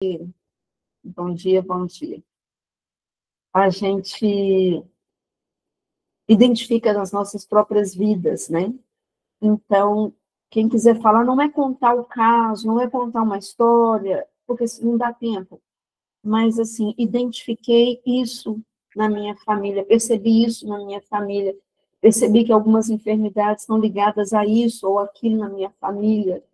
Bom dia, bom dia. A gente identifica nas nossas próprias vidas, né? Então, quem quiser falar, não é contar o caso, não é contar uma história, porque não dá tempo. Mas, assim, identifiquei isso na minha família, percebi isso na minha família, percebi que algumas enfermidades estão ligadas a isso ou aquilo na minha família.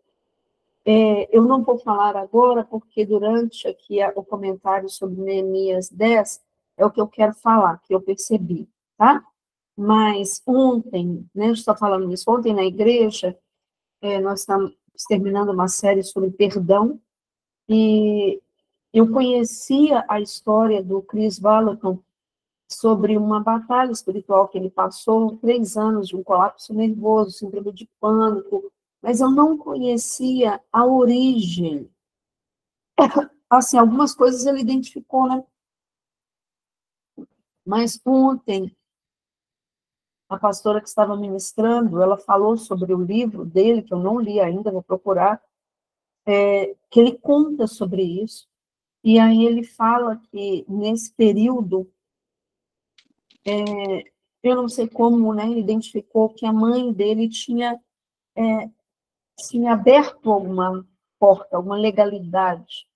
Eu não vou falar agora, porque durante aqui o comentário sobre Neemias 10 é o que eu quero falar, que eu percebi, tá? Mas ontem, né, eu estou falando isso, ontem na igreja, nós estamos terminando uma série sobre perdão, e eu conhecia a história do Chris Vallotton sobre uma batalha espiritual que ele passou, 3 anos de um colapso nervoso, síndrome de pânico, mas eu não conhecia a origem. Assim, algumas coisas ele identificou, né? Mas ontem, a pastora que estava ministrando, ela falou sobre o livro dele, que eu não li ainda, vou procurar, que ele conta sobre isso, e aí ele fala que nesse período, eu não sei como, né, ele identificou que a mãe dele tinha aberto alguma porta, alguma legalidade.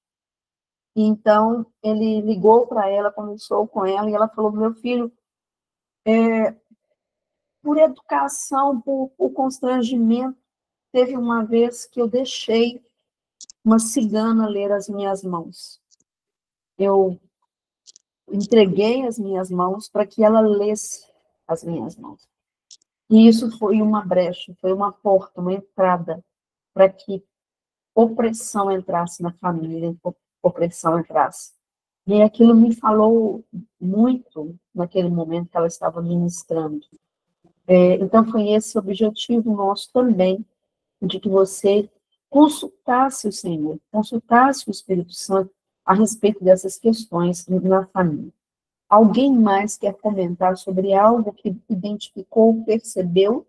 Então, ele ligou para ela, conversou com ela, e ela falou, meu filho, por educação, por constrangimento, teve uma vez que eu deixei uma cigana ler as minhas mãos. Eu entreguei as minhas mãos para que ela lesse as minhas mãos. E isso foi uma brecha, foi uma porta, uma entrada para que opressão entrasse na família, opressão entrasse. E aquilo me falou muito naquele momento que ela estava ministrando. Então, foi esse o objetivo nosso também, de que você consultasse o Senhor, consultasse o Espírito Santo a respeito dessas questões na família. Alguém mais quer comentar sobre algo que identificou, percebeu,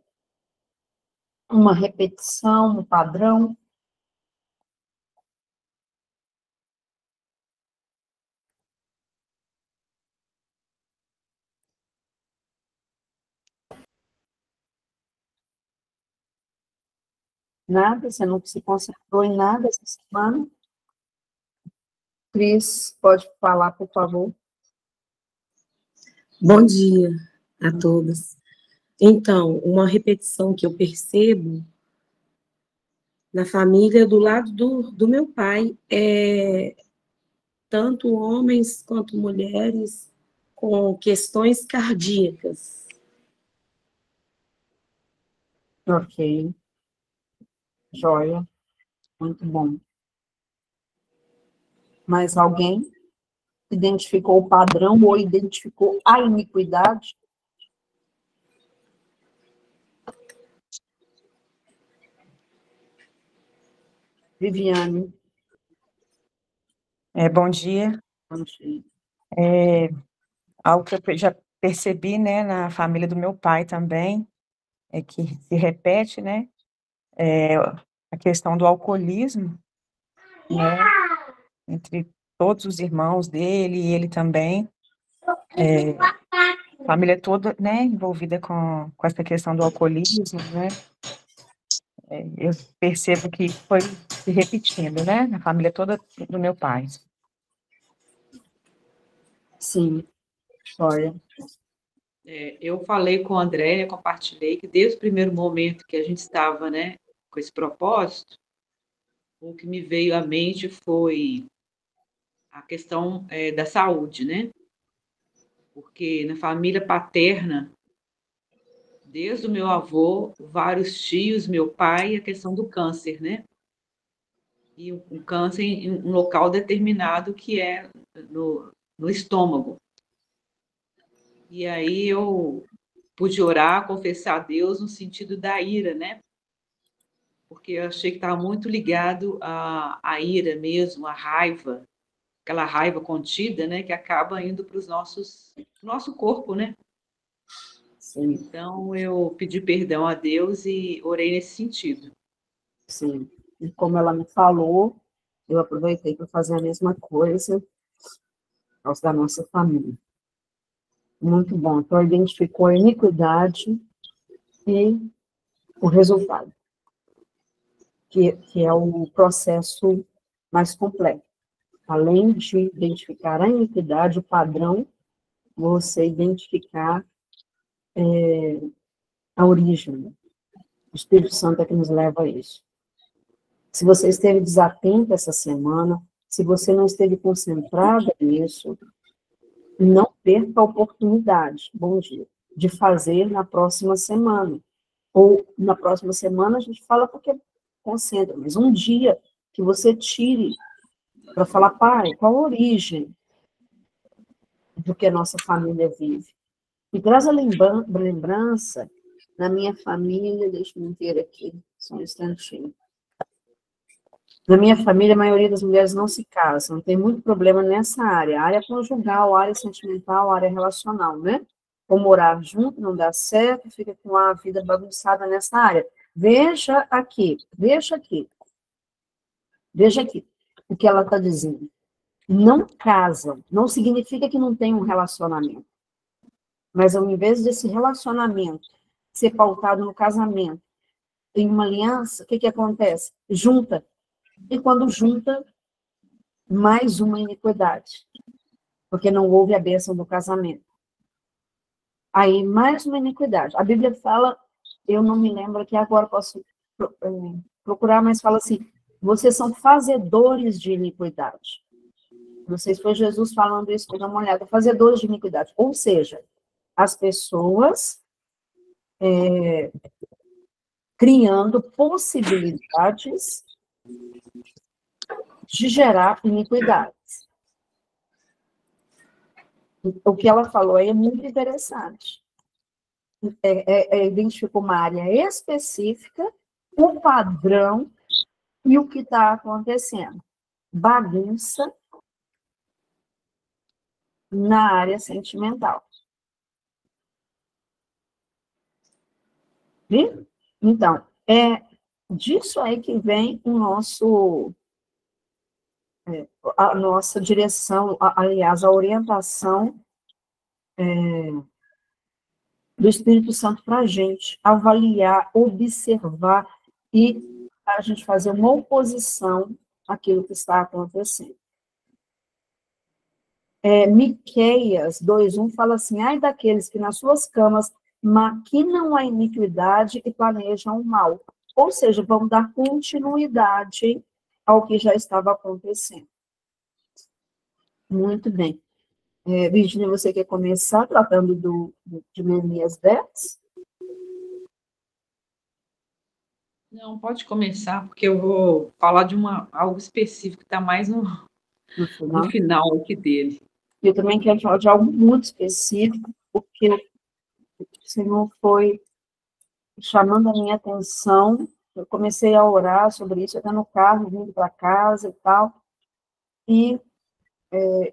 uma repetição, um padrão? Nada? Você não se concentrou em nada essa semana? Cris, pode falar, por favor? Bom dia a todas. Então, uma repetição que eu percebo na família do lado do meu pai é tanto homens quanto mulheres com questões cardíacas. Ok, joia, muito bom. Mais alguém identificou o padrão ou identificou a iniquidade? Viviane. Bom dia. Bom dia. Algo que eu já percebi, né, na família do meu pai também, é que se repete, né, a questão do alcoolismo, né, entre todos os irmãos dele e ele também. A família toda, né, envolvida com essa questão do alcoolismo, né. Eu percebo que foi se repetindo, né, na família toda do meu pai. Sim, joia. Eu falei com a Andréia, compartilhei que desde o primeiro momento que a gente estava, né, com esse propósito, o que me veio à mente foi a questão da saúde, né? Porque na família paterna, desde o meu avô, vários tios, meu pai, a questão do câncer, né? E um câncer em um local determinado que é no estômago. E aí eu pude orar, confessar a Deus no sentido da ira, né? Porque eu achei que estava muito ligado à ira mesmo, à raiva, aquela raiva contida, né, que acaba indo para nosso corpo, né? Sim. Então eu pedi perdão a Deus e orei nesse sentido. Sim. E como ela me falou, eu aproveitei para fazer a mesma coisa aos da nossa família. Muito bom. Então, identificou a iniquidade e o resultado, que é o processo mais complexo. Além de identificar a iniquidade, o padrão, você identificar a origem. O Espírito Santo é que nos leva a isso. Se você esteve desatento essa semana, se você não esteve concentrada nisso, não perca a oportunidade, bom dia, de fazer na próxima semana. Ou na próxima semana a gente fala porque concentra, mas um dia que você tire para falar, pai, qual a origem do que a nossa família vive? E traz a lembrança, na minha família, deixa eu ter aqui, só um instantinho. Na minha família, a maioria das mulheres não se casam, tem muito problema nessa área conjugal, área sentimental, área relacional, né? Ou morar junto, não dá certo, fica com a vida bagunçada nessa área. Veja aqui o que ela está dizendo. Não casam, não significa que não tem um relacionamento. Mas ao invés desse relacionamento ser pautado no casamento, em uma aliança, o que acontece? Junta. E quando junta, mais uma iniquidade. Porque não houve a bênção do casamento. Aí, mais uma iniquidade. A Bíblia fala, eu não me lembro aqui agora, posso procurar, mas fala assim, vocês são fazedores de iniquidade. Não sei se foi Jesus falando isso, vou dar uma olhada. Fazedores de iniquidade. Ou seja, as pessoas criando possibilidades de gerar iniquidades. O que ela falou aí é muito interessante. Identificou uma área específica, o padrão e o que está acontecendo. Bagunça na área sentimental. Viu? Então, é disso aí que vem a nossa direção, aliás, a orientação do Espírito Santo para a gente, avaliar, observar e a gente fazer uma oposição àquilo que está acontecendo. Miqueias 2:1 fala assim, ai daqueles que nas suas camas maquinam a iniquidade e planejam o mal. Ou seja, vão dar continuidade ao que já estava acontecendo. Muito bem. Virginia, você quer começar tratando de Neemias 10? Não, pode começar, porque eu vou falar de algo específico que está mais no final aqui dele. Eu também quero falar de algo muito específico, porque o Senhor foi chamando a minha atenção. Eu comecei a orar sobre isso, até no carro, vindo para casa e tal. E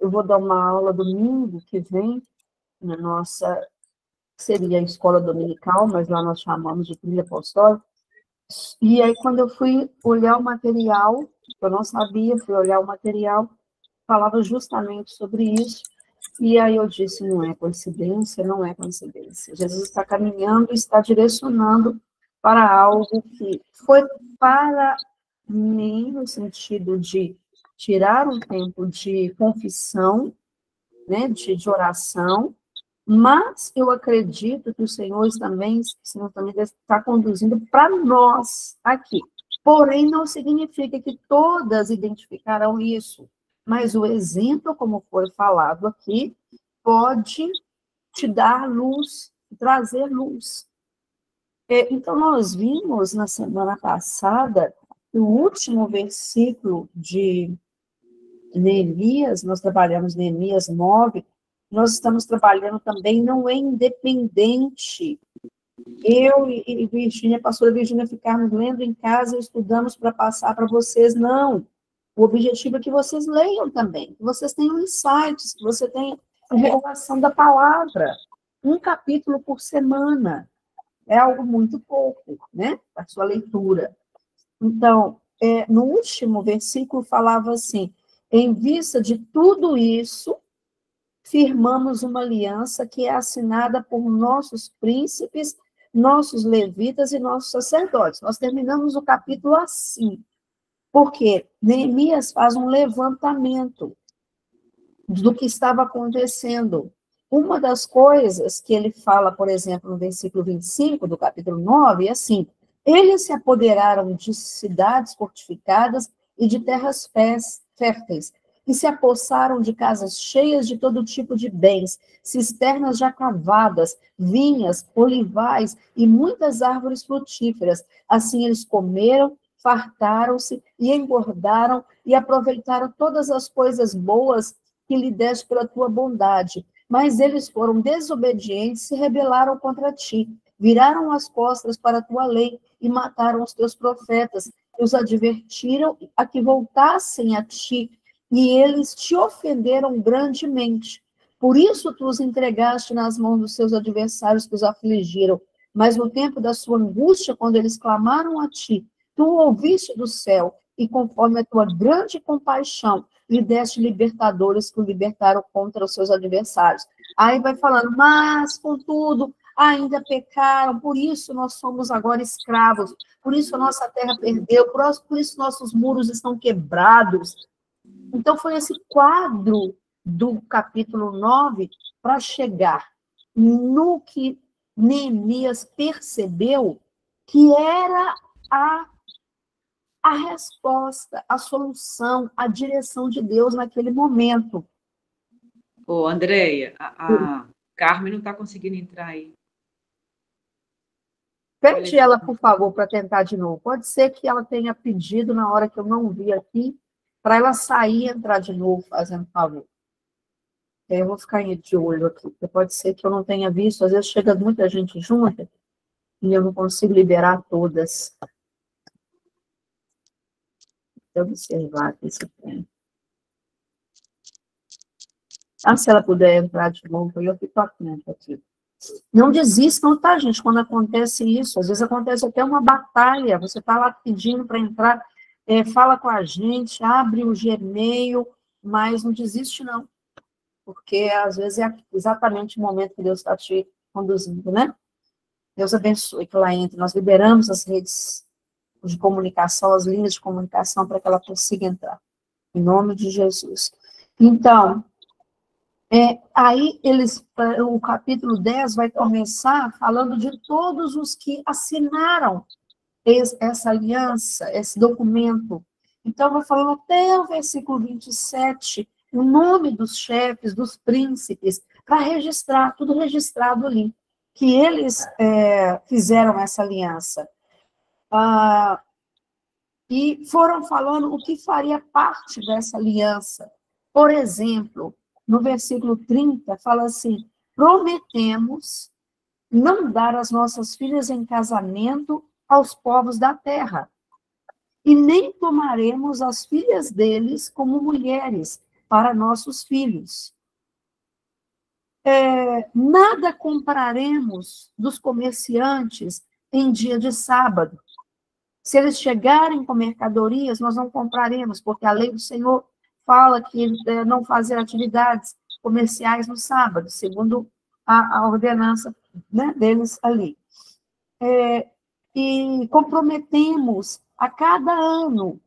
eu vou dar uma aula domingo que vem, na nossa, seria a escola dominical, mas lá nós chamamos de trilha apostólica. E aí, quando eu fui olhar o material, eu não sabia, fui olhar o material, falava justamente sobre isso. E aí eu disse, não é coincidência, não é coincidência. Jesus está caminhando, está direcionando para algo que foi para mim, no sentido de tirar um tempo de confissão, né, de oração, mas eu acredito que o Senhor também está conduzindo para nós aqui. Porém, não significa que todas identificarão isso. Mas o exemplo, como foi falado aqui, pode te dar luz, trazer luz. Então, nós vimos na semana passada o último versículo de Neemias, nós trabalhamos Neemias 9, nós estamos trabalhando também, não é independente. Eu e Virginia, a pastora Virginia, ficarmos lendo em casa, estudamos para passar para vocês, não. O objetivo é que vocês leiam também, que vocês tenham insights, que você tenha a revelação da palavra. Um capítulo por semana. É algo muito pouco, né? A sua leitura. Então, no último versículo falava assim, em vista de tudo isso, firmamos uma aliança que é assinada por nossos príncipes, nossos levitas e nossos sacerdotes. Nós terminamos o capítulo assim, porque Neemias faz um levantamento do que estava acontecendo. Uma das coisas que ele fala, por exemplo, no versículo 25 do capítulo 9, é assim, eles se apoderaram de cidades fortificadas e de terras férteis, e se apossaram de casas cheias de todo tipo de bens, cisternas já cavadas, vinhas, olivais e muitas árvores frutíferas. Assim eles comeram, fartaram-se e engordaram e aproveitaram todas as coisas boas que lhe deste pela tua bondade. Mas eles foram desobedientes e se rebelaram contra ti. Viraram as costas para a tua lei e mataram os teus profetas. E os advertiram a que voltassem a ti, e eles te ofenderam grandemente. Por isso tu os entregaste nas mãos dos seus adversários que os afligiram. Mas no tempo da sua angústia, quando eles clamaram a ti, tu o ouviste do céu, e conforme a tua grande compaixão, lhe deste libertadores que o libertaram contra os seus adversários. Aí vai falando, mas, contudo, ainda pecaram, por isso nós somos agora escravos, por isso a nossa terra perdeu, por isso nossos muros estão quebrados. Então, foi esse quadro do capítulo 9 para chegar no que Neemias percebeu que era a resposta, a solução, a direção de Deus naquele momento. Ô, Andréia, a Carmen não está conseguindo entrar aí. Pede ela, por favor, para tentar de novo. Pode ser que ela tenha pedido na hora que eu não vi aqui, para ela sair e entrar de novo, fazendo favor. Eu vou ficar de olho aqui, porque pode ser que eu não tenha visto, às vezes chega muita gente junta e eu não consigo liberar todas. Deixa eu observar aqui se tem. Se ela puder entrar de novo, eu fico atento aqui. Não desistam, tá, gente, quando acontece isso. Às vezes acontece até uma batalha, você está lá pedindo para entrar, fala com a gente, abre o Gmail, mas não desiste, não. Porque, às vezes, é exatamente o momento que Deus está te conduzindo, né? Deus abençoe que ela entre. Nós liberamos as redes de comunicação, as linhas de comunicação, para que ela consiga entrar. Em nome de Jesus. Então, aí o capítulo 10 vai começar falando de todos os que assinaram essa aliança, esse documento. Então, vai falando até o versículo 27, o nome dos chefes, dos príncipes, para registrar, tudo registrado ali, que eles fizeram essa aliança. E foram falando o que faria parte dessa aliança. Por exemplo, no versículo 30, fala assim, prometemos não dar as nossas filhas em casamento aos povos da terra, e nem tomaremos as filhas deles como mulheres para nossos filhos. Nada compraremos dos comerciantes em dia de sábado. Se eles chegarem com mercadorias, nós não compraremos, porque a lei do Senhor fala que não fazer atividades comerciais no sábado, segundo a ordenança, né, deles ali. E comprometemos a cada ano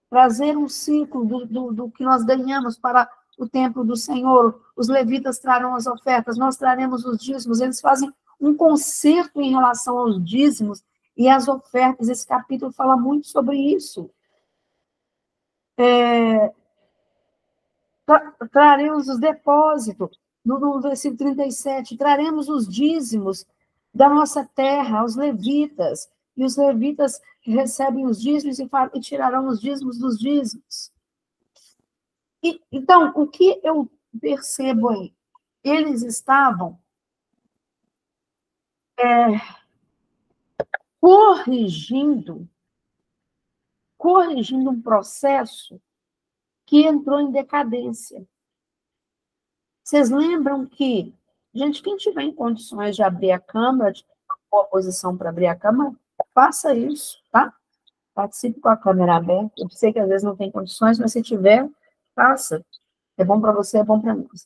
trazer um ciclo do que nós ganhamos para o templo do Senhor. Os levitas trarão as ofertas, nós traremos os dízimos. Eles fazem um concerto em relação aos dízimos e as ofertas. Esse capítulo fala muito sobre isso. Traremos os depósitos, no versículo 37, traremos os dízimos da nossa terra aos levitas, e os levitas recebem os dízimos e tirarão os dízimos dos dízimos. Então, o que eu percebo aí? Eles estavam corrigindo um processo que entrou em decadência. Vocês lembram que, gente, quem tiver em condições de abrir a câmera, de uma boa posição para abrir a câmera, faça isso, tá? participe com a câmera aberta. Eu sei que às vezes não tem condições, mas se tiver, faça. É bom para você, é bom para nós.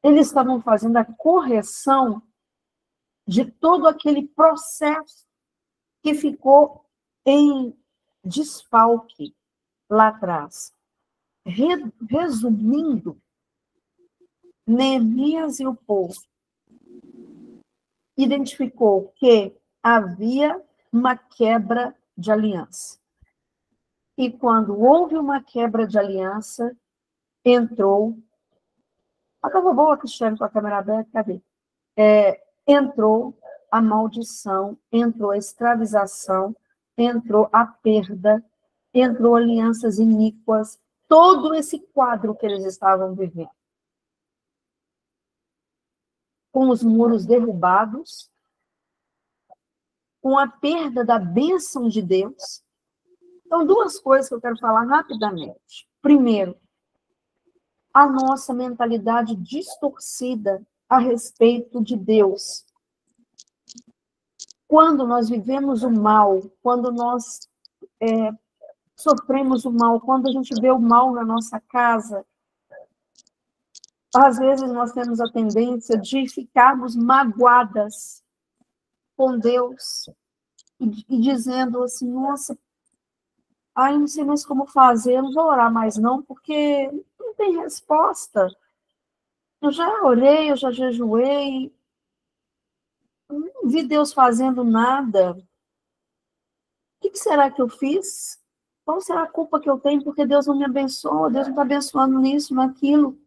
Eles estavam fazendo a correção de todo aquele processo que ficou em desfalque lá atrás. Resumindo, Neemias e o povo identificou que havia uma quebra de aliança. E quando houve uma quebra de aliança, entrou... Acabou boa, Cristiano, com a câmera aberta, cadê? Entrou a maldição, entrou a escravização, entrou a perda, entrou alianças iníquas, todo esse quadro que eles estavam vivendo. Com os muros derrubados, com a perda da bênção de Deus. Então, duas coisas que eu quero falar rapidamente. Primeiro, a nossa mentalidade distorcida a respeito de Deus. Quando nós vivemos o mal, quando nós sofremos o mal, quando a gente vê o mal na nossa casa, às vezes nós temos a tendência de ficarmos magoadas com Deus e dizendo assim, nossa, ai, não sei mais como fazer, eu não vou orar mais não, porque não tem resposta. Eu já orei, eu já jejuei, não vi Deus fazendo nada. O que será que eu fiz? Qual será a culpa que eu tenho porque Deus não me abençoa, Deus não está abençoando nisso, naquilo?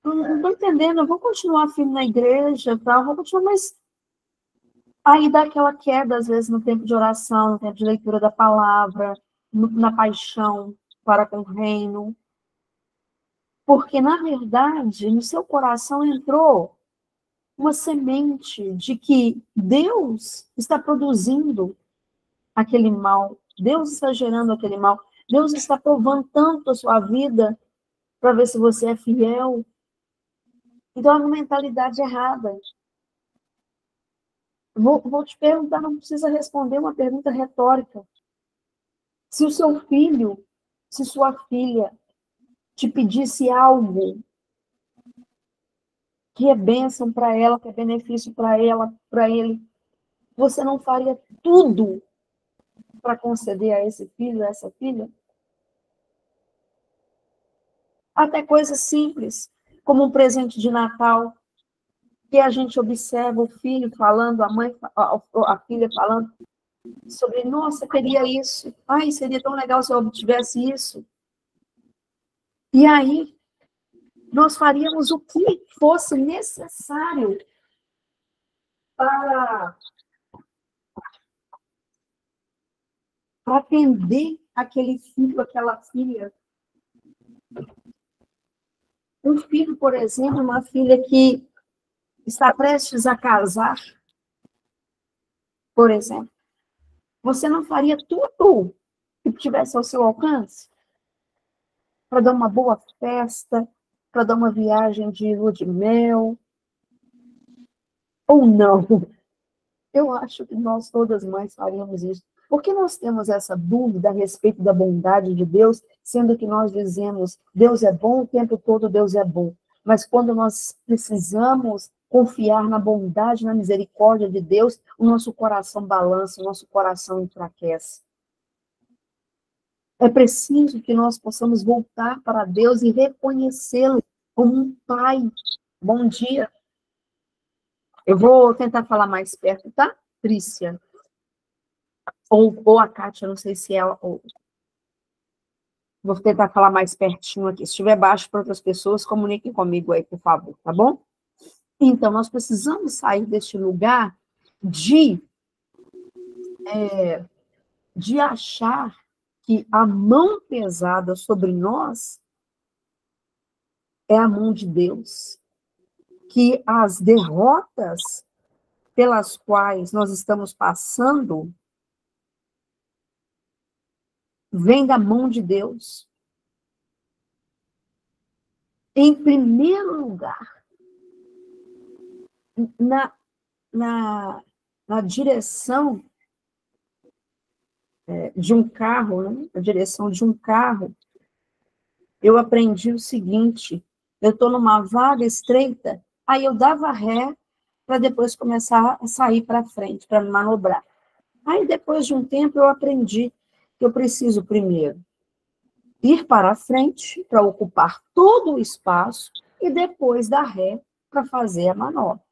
Não estou entendendo, eu vou continuar firme na igreja, tá? Vou continuar, mas aí dá aquela queda, às vezes, no tempo de oração, no tempo de leitura da palavra, na paixão para com o reino. Porque, na verdade, no seu coração entrou uma semente de que Deus está produzindo aquele mal, Deus está gerando aquele mal, Deus está provando tanto a sua vida para ver se você é fiel. Então, é uma mentalidade errada. Vou te perguntar, não precisa responder uma pergunta retórica. Se o seu filho, se sua filha te pedisse algo que é bênção para ela, que é benefício para ela, para ele, você não faria tudo para conceder a esse filho, a essa filha? Até coisas simples, como um presente de Natal, que a gente observa o filho falando, a mãe, a filha falando sobre, nossa, queria isso, ai, seria tão legal se eu obtivesse isso. E aí, nós faríamos o que fosse necessário para atender aquele filho, aquela filha. Um filho, por exemplo, uma filha que está prestes a casar, por exemplo. Você não faria tudo que tivesse ao seu alcance para dar uma boa festa, para dar uma viagem de lua de mel? Ou não? Eu acho que nós todas mães faríamos isso. Por que nós temos essa dúvida a respeito da bondade de Deus, sendo que nós dizemos, Deus é bom, o tempo todo Deus é bom. Mas quando nós precisamos confiar na bondade, na misericórdia de Deus, o nosso coração balança, o nosso coração enfraquece. É preciso que nós possamos voltar para Deus e reconhecê-lo como um Pai. Bom dia. Eu vou tentar falar mais perto, tá, Trícia? Ou a Kátia, não sei se ela... Vou tentar falar mais pertinho aqui. Se estiver baixo para outras pessoas, comuniquem comigo aí, por favor, tá bom? Então, nós precisamos sair deste lugar de achar que a mão pesada sobre nós é a mão de Deus. Que as derrotas pelas quais nós estamos passando vêm da mão de Deus. Em primeiro lugar, na direção de um carro, né? Na direção de um carro, eu aprendi o seguinte: eu estou numa vaga estreita, aí eu dava ré para depois começar a sair para frente, para manobrar. Aí, depois de um tempo, eu aprendi que eu preciso primeiro ir para a frente para ocupar todo o espaço e depois dar ré para fazer a manobra.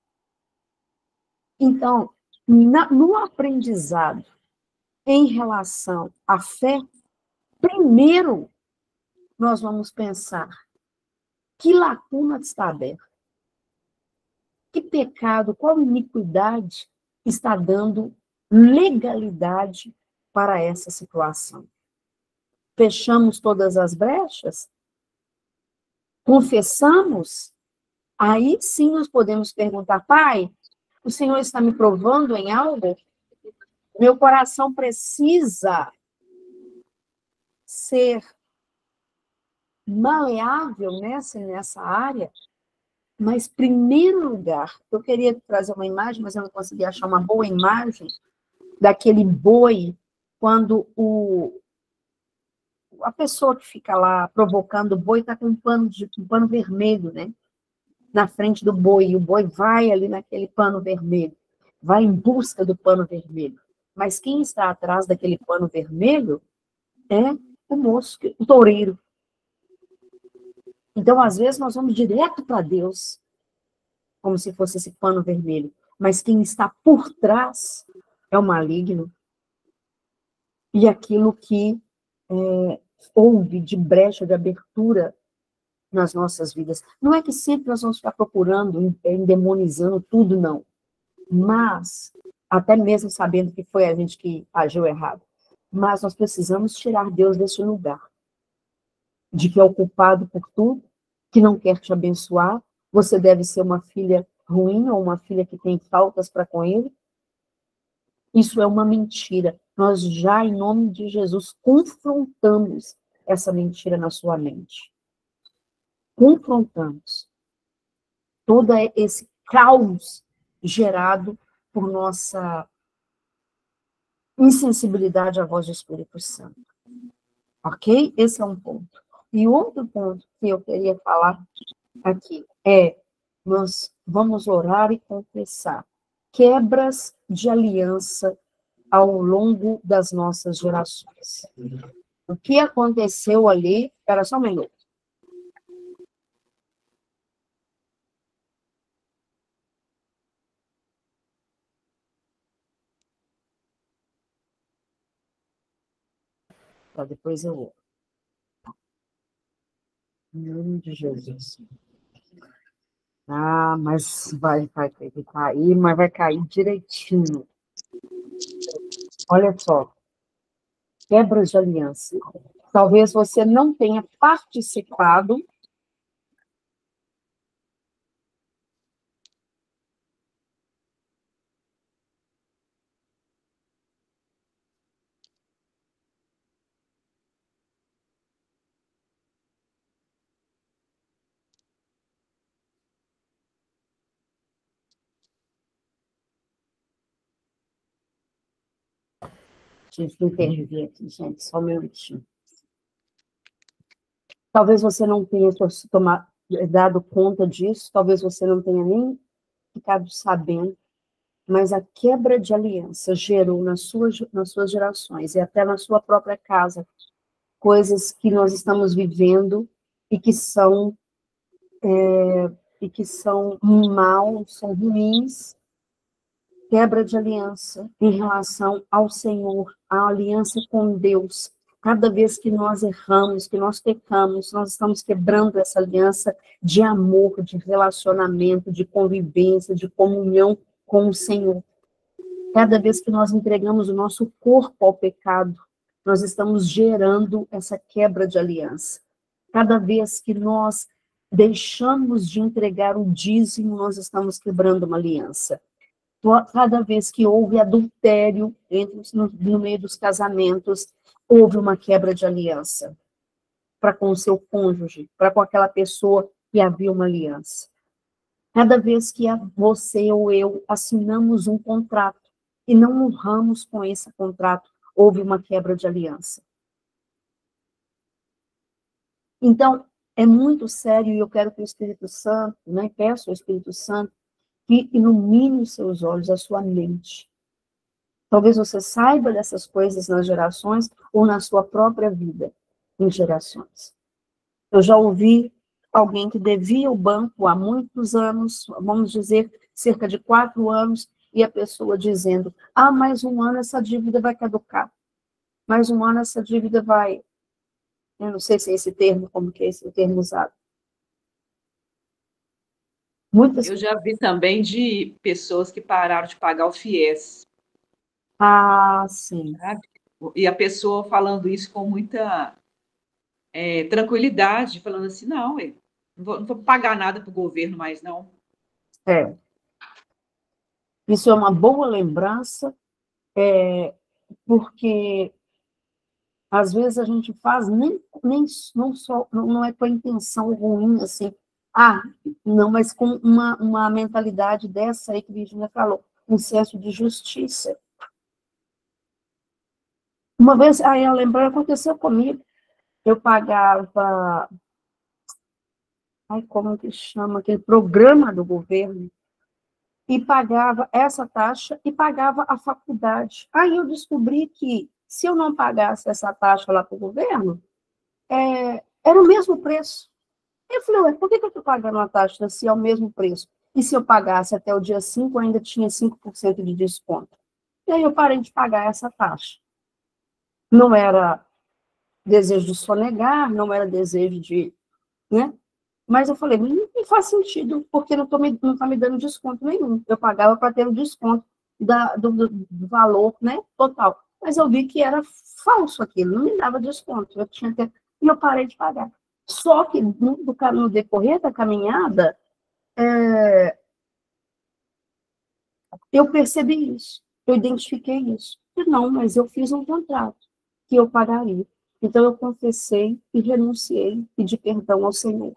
Então, no aprendizado em relação à fé, primeiro nós vamos pensar que lacuna está aberta, que pecado, qual iniquidade está dando legalidade para essa situação. Fechamos todas as brechas? Confessamos? Aí sim nós podemos perguntar: Pai, o Senhor está me provando em algo? Meu coração precisa ser maleável nessa área? Mas, em primeiro lugar, eu queria trazer uma imagem, mas eu não consegui achar uma boa imagem daquele boi, quando a pessoa que fica lá provocando o boi está com um pano vermelho, né? Na frente do boi, e o boi vai ali naquele pano vermelho, vai em busca do pano vermelho. Mas quem está atrás daquele pano vermelho é o moço, o toureiro. Então, às vezes, nós vamos direto para Deus, como se fosse esse pano vermelho. Mas quem está por trás é o maligno. E aquilo que houve de brecha, de abertura nas nossas vidas. Não é que sempre nós vamos ficar procurando, endemonizando tudo, não. Mas, até mesmo sabendo que foi a gente que agiu errado. Mas nós precisamos tirar Deus desse lugar. De que é o culpado por tudo, que não quer te abençoar. Você deve ser uma filha ruim ou uma filha que tem faltas para com ele. Isso é uma mentira. Nós já, em nome de Jesus, confrontamos essa mentira na sua mente. Confrontamos todo esse caos gerado por nossa insensibilidade à voz do Espírito Santo. Ok? Esse é um ponto. E outro ponto que eu queria falar aqui nós vamos orar e confessar quebras de aliança ao longo das nossas gerações. O que aconteceu ali... Espera só um minuto. Depois eu vou. Em nome de Jesus. Mas vai cair, mas vai cair direitinho. Olha só. Quebras de aliança. Talvez você não tenha participado Tive que intervir aqui, gente, só um minutinho. Talvez você não tenha dado conta disso, talvez você não tenha nem ficado sabendo, mas a quebra de aliança gerou nas suas gerações e até na sua própria casa coisas que nós estamos vivendo e que são maus, são ruins. Quebra de aliança em relação ao Senhor, a aliança com Deus. Cada vez que nós erramos, que nós pecamos, nós estamos quebrando essa aliança de amor, de relacionamento, de convivência, de comunhão com o Senhor. Cada vez que nós entregamos o nosso corpo ao pecado, nós estamos gerando essa quebra de aliança. Cada vez que nós deixamos de entregar o dízimo, nós estamos quebrando uma aliança. Cada vez que houve adultério no meio dos casamentos, houve uma quebra de aliança para com o seu cônjuge, para com aquela pessoa que havia uma aliança. Cada vez que você ou eu assinamos um contrato e não honramos com esse contrato, houve uma quebra de aliança. Então, é muito sério e eu quero que o Espírito Santo, né, peço ao Espírito Santo que ilumine os seus olhos, a sua mente. Talvez você saiba dessas coisas nas gerações ou na sua própria vida, em gerações. Eu já ouvi alguém que devia o banco há muitos anos, vamos dizer, cerca de 4 anos, e a pessoa dizendo, mais um ano essa dívida vai caducar. Mais um ano essa dívida vai... Eu não sei se é esse termo, como que é esse termo usado. Eu já vi também de pessoas que pararam de pagar o FIES. Sim. Sabe? E a pessoa falando isso com muita tranquilidade, falando assim, não vou pagar nada para o governo mais, não. Isso é uma boa lembrança, porque às vezes a gente faz não é com a intenção ruim, assim, não, mas com uma mentalidade dessa aí que a Virginia falou, um senso de justiça. Uma vez, eu lembro, aconteceu comigo, eu pagava, como que chama, aquele programa do governo, e pagava essa taxa e pagava a faculdade. Aí eu descobri que, se eu não pagasse essa taxa lá para o governo, era o mesmo preço. Eu falei, por que eu estou pagando uma taxa se é o mesmo preço? E se eu pagasse até o dia 5, ainda tinha 5% de desconto. E aí eu parei de pagar essa taxa. Não era desejo de sonegar, não era desejo de... né? Mas eu falei, não faz sentido, porque não está me dando desconto nenhum. Eu pagava para ter o desconto do valor, né, total. Mas eu vi que era falso aquilo, não me dava desconto. E eu parei de pagar. Só que no decorrer da caminhada, eu percebi isso, eu identifiquei isso. E não, mas eu fiz um contrato que eu pagaria. Então eu confessei e renunciei, pedi perdão ao Senhor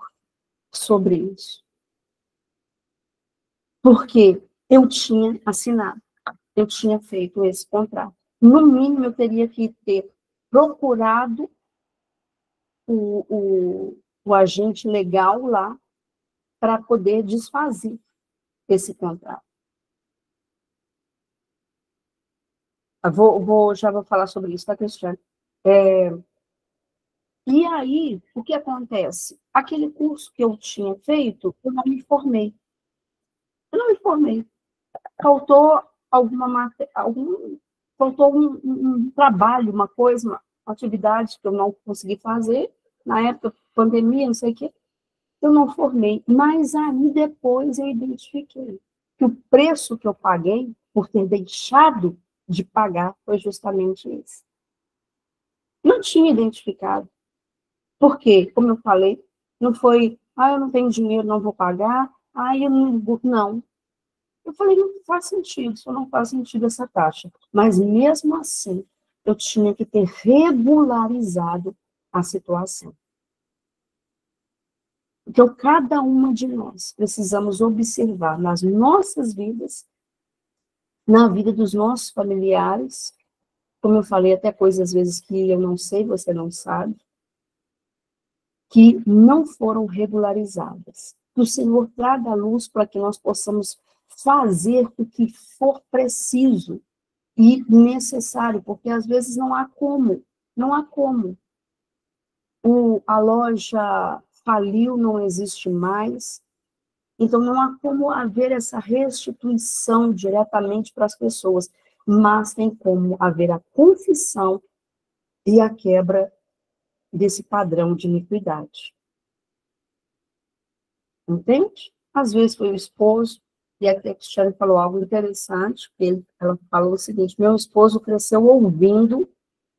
sobre isso. Porque eu tinha assinado, eu tinha feito esse contrato. No mínimo, eu teria que ter procurado o agente legal lá para poder desfazer esse contrato. Já vou falar sobre isso, tá, Cristiane? E aí, o que acontece? Aquele curso que eu tinha feito, eu não me formei. Eu não me formei. Faltou faltou um trabalho, uma coisa, uma atividade que eu não consegui fazer. Na época, pandemia, não sei o quê. Eu não formei. Mas aí, depois, eu identifiquei que o preço que eu paguei por ter deixado de pagar foi justamente esse. Não tinha identificado. Por quê? Como eu falei, não foi, eu não tenho dinheiro, não vou pagar, eu não. Eu falei, não faz sentido, só não faz sentido essa taxa. Mas, mesmo assim, eu tinha que ter regularizado a situação. Então, cada uma de nós precisamos observar nas nossas vidas, na vida dos nossos familiares, como eu falei, até coisas às vezes que eu não sei, você não sabe, que não foram regularizadas. Que o Senhor traga a luz para que nós possamos fazer o que for preciso e necessário, porque às vezes não há como. A loja faliu, não existe mais, então não há como haver essa restituição diretamente para as pessoas, mas tem como haver a confissão e a quebra desse padrão de iniquidade. Entende? Às vezes foi o esposo, e a Cristiane falou algo interessante, ela falou o seguinte, meu esposo cresceu ouvindo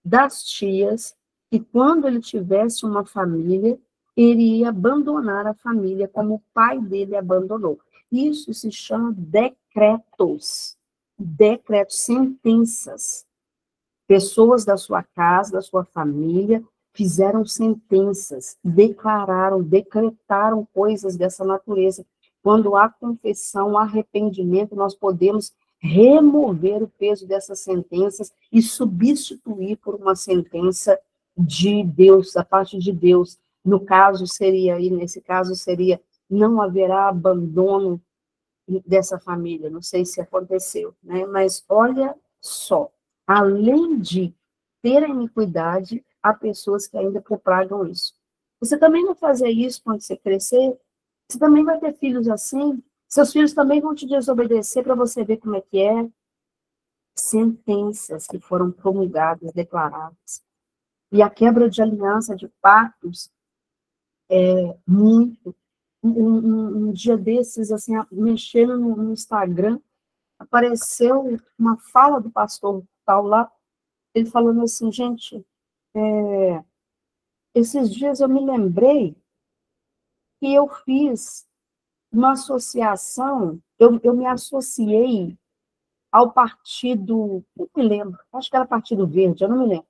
das tias que quando ele tivesse uma família, ele ia abandonar a família como o pai dele abandonou. Isso se chama decretos, sentenças. Pessoas da sua casa, da sua família, fizeram sentenças, decretaram coisas dessa natureza. Quando há confissão, arrependimento, nós podemos remover o peso dessas sentenças e substituir por uma sentença de Deus, da parte de Deus. No caso seria, aí nesse caso seria, não haverá abandono dessa família, não sei se aconteceu, né? Mas olha só, além de ter a iniquidade, há pessoas que ainda propagam isso. Você também vai fazer isso quando você crescer? Você também vai ter filhos assim? Seus filhos também vão te desobedecer para você ver como é que é? Sentenças que foram promulgadas, declaradas. E a quebra de aliança, de pactos, muito. Um dia desses, assim, mexendo no Instagram, apareceu uma fala do pastor tal lá, ele falando assim, gente, esses dias eu me lembrei que eu fiz uma associação, eu me associei ao Partido, não me lembro, acho que era Partido Verde, eu não me lembro.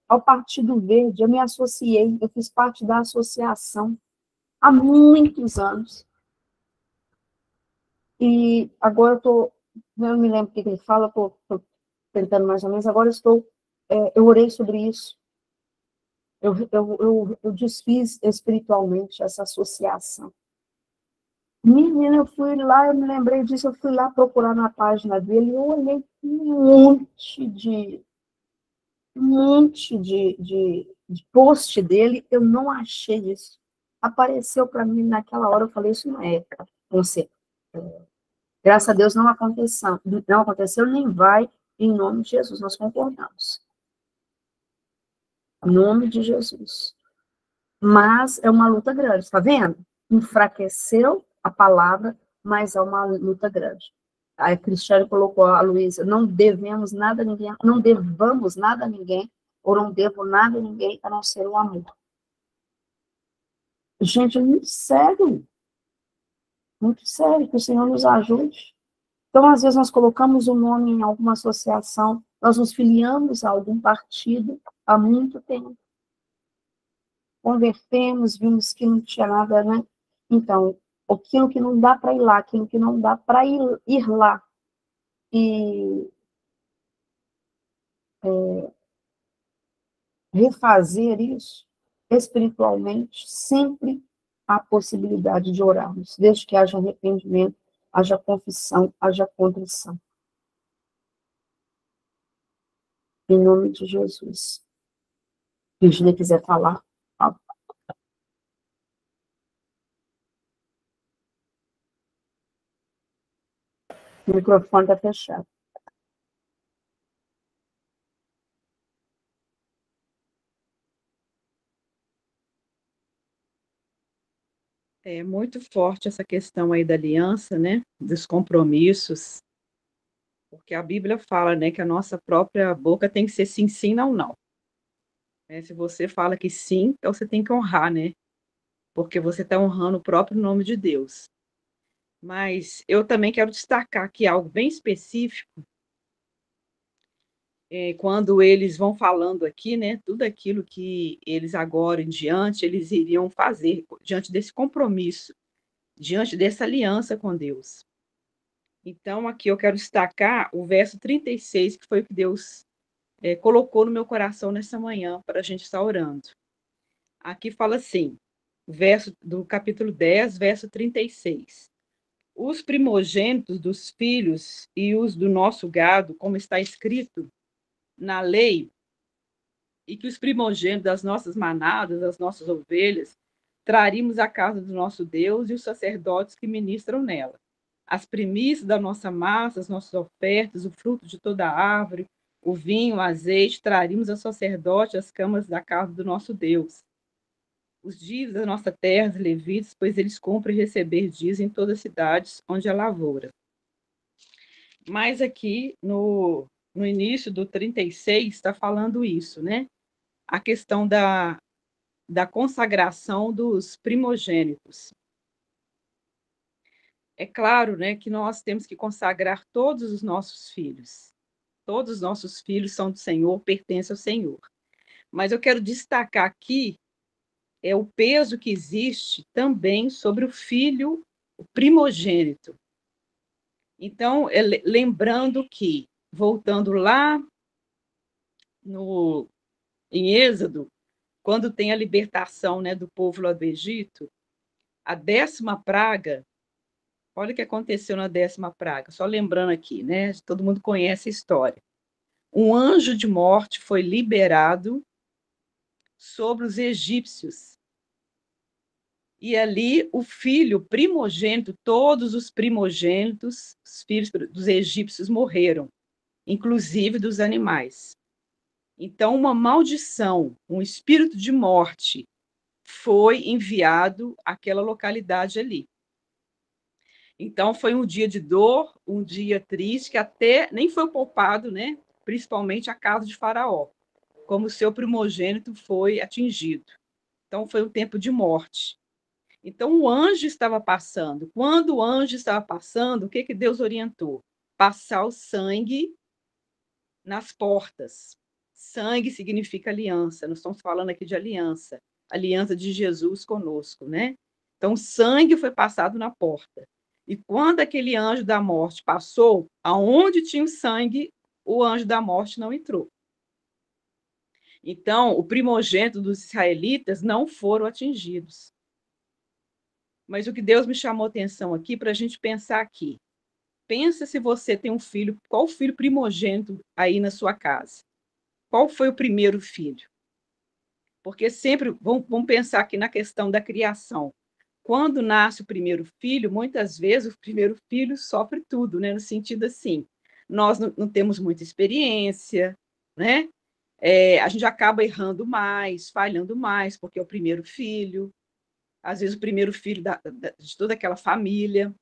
Ao Partido Verde, eu me associei, eu fiz parte da associação há muitos anos. E agora eu não me lembro o que ele fala, estou tentando mais ou menos, agora eu orei sobre isso. Eu desfiz espiritualmente essa associação. Menina, eu fui lá, eu me lembrei disso, eu fui lá procurar na página dele, eu olhei um monte de post dele, eu não achei isso. Apareceu para mim naquela hora, eu falei, isso não é você. Graças a Deus não aconteceu, nem vai, em nome de Jesus, nós concordamos. Em nome de Jesus. Mas é uma luta grande, está vendo? Enfraqueceu a palavra, mas é uma luta grande. Aí a Cristiane colocou, a Luísa, não devemos nada a ninguém, não devamos nada a ninguém, ou não devo nada a ninguém, a não ser o amor. Gente, muito sério, que o Senhor nos ajude. Então, às vezes, nós colocamos o nome em alguma associação, nós nos filiamos a algum partido há muito tempo. Convertemos, vimos que não tinha nada, né? Então, aquilo que não dá para ir lá, aquilo que não dá para ir lá e refazer isso espiritualmente, sempre há possibilidade de orarmos, desde que haja arrependimento, haja confissão, haja contrição. Em nome de Jesus. Se Virginia quiser falar. O microfone está fechado. É muito forte essa questão aí da aliança, né? Dos compromissos, porque a Bíblia fala, né, que a nossa própria boca tem que ser sim, sim, não, não. Se você fala que sim, então você tem que honrar, né? Porque você está honrando o próprio nome de Deus. Mas eu também quero destacar aqui algo bem específico, quando eles vão falando aqui, né, tudo aquilo que eles agora em diante, eles iriam fazer diante desse compromisso, diante dessa aliança com Deus. Então, aqui eu quero destacar o verso 36, que foi o que Deus colocou no meu coração nessa manhã para a gente estar orando. Aqui fala assim, verso do capítulo 10, verso 36. Os primogênitos dos filhos e os do nosso gado, como está escrito na lei, e que os primogênitos das nossas manadas, das nossas ovelhas, traríamos à casa do nosso Deus e os sacerdotes que ministram nela. As primícias da nossa massa, as nossas ofertas, o fruto de toda a árvore, o vinho, o azeite, traríamos ao sacerdote as camas da casa do nosso Deus. Os dívidos da nossa terra, os levitas, pois eles compram e receber dívidos em todas as cidades onde há lavoura. Mas aqui, no início do 36, está falando isso, né? A questão da consagração dos primogênitos. É claro, né, que nós temos que consagrar todos os nossos filhos. Todos os nossos filhos são do Senhor, pertencem ao Senhor. Mas eu quero destacar aqui o peso que existe também sobre o filho o primogênito. Então, lembrando que, voltando lá em Êxodo, quando tem a libertação, né, do povo lá do Egito, a 10ª praga, olha o que aconteceu na 10ª praga, só lembrando aqui, né, todo mundo conhece a história. Um anjo de morte foi liberado sobre os egípcios. E ali o filho primogênito, todos os primogênitos, os filhos dos egípcios morreram, inclusive dos animais. Então, uma maldição, um espírito de morte foi enviado àquela localidade ali. Então, foi um dia de dor, um dia triste, que até nem foi poupado, né? Principalmente a casa de Faraó, como seu primogênito foi atingido. Então, foi um tempo de morte. Então, o anjo estava passando. Quando o anjo estava passando, o que Deus orientou? Passar o sangue nas portas. Sangue significa aliança. Nós estamos falando aqui de aliança. Aliança de Jesus conosco, né? Então, o sangue foi passado na porta. E quando aquele anjo da morte passou, aonde tinha o sangue, o anjo da morte não entrou. Então, o primogênito dos israelitas não foram atingidos. Mas o que Deus me chamou a atenção aqui, para a gente pensar aqui. Pensa se você tem um filho, qual o filho primogênito aí na sua casa? Qual foi o primeiro filho? Porque sempre, vamos pensar aqui na questão da criação. Quando nasce o primeiro filho, muitas vezes o primeiro filho sofre tudo, né? No sentido assim, nós não temos muita experiência, né? A gente acaba errando mais, falhando mais, porque é o primeiro filho. Às vezes o primeiro filho de toda aquela família.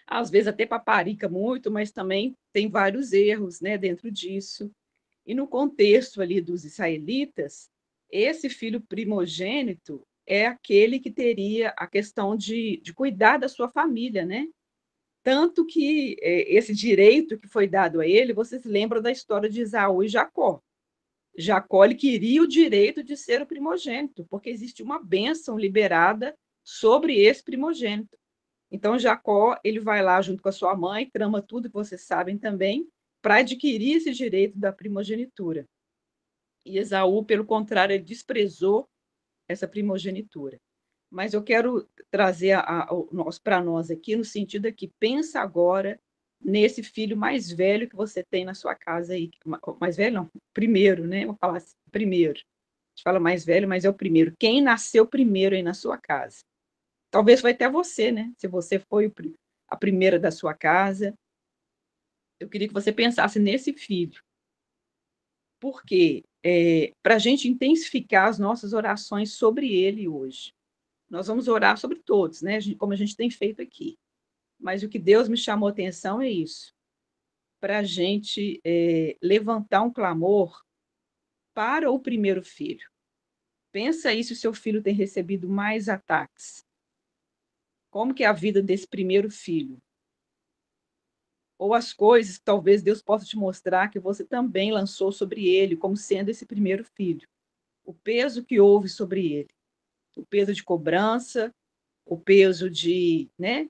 Às vezes até paparica muito, mas também tem vários erros, né, dentro disso. E no contexto ali dos israelitas, esse filho primogênito é aquele que teria a questão de cuidar da sua família, né? Tanto que esse direito que foi dado a ele, vocês lembram da história de Esaú e Jacó. Jacó ele queria o direito de ser o primogênito, porque existe uma bênção liberada sobre esse primogênito. Então, Jacó ele vai lá junto com a sua mãe, trama tudo que vocês sabem também, para adquirir esse direito da primogenitura. E Esaú, pelo contrário, ele desprezou essa primogenitura. Mas eu quero trazer para nós aqui, no sentido que pensa agora nesse filho mais velho que você tem na sua casa aí. Mais velho não, primeiro, né? Vou falar assim, primeiro. A gente fala mais velho, mas é o primeiro. Quem nasceu primeiro aí na sua casa? Talvez foi até você, né? Se você foi a primeira da sua casa. Eu queria que você pensasse nesse filho. Porque para a gente intensificar as nossas orações sobre ele hoje. Nós vamos orar sobre todos, né? Como a gente tem feito aqui. Mas o que Deus me chamou a atenção é isso. Para a gente levantar um clamor para o primeiro filho. Pensa aí se o seu filho tem recebido mais ataques. Como que é a vida desse primeiro filho? Ou as coisas que talvez Deus possa te mostrar que você também lançou sobre ele, como sendo esse primeiro filho. O peso que houve sobre ele. O peso de cobrança, o peso de, né?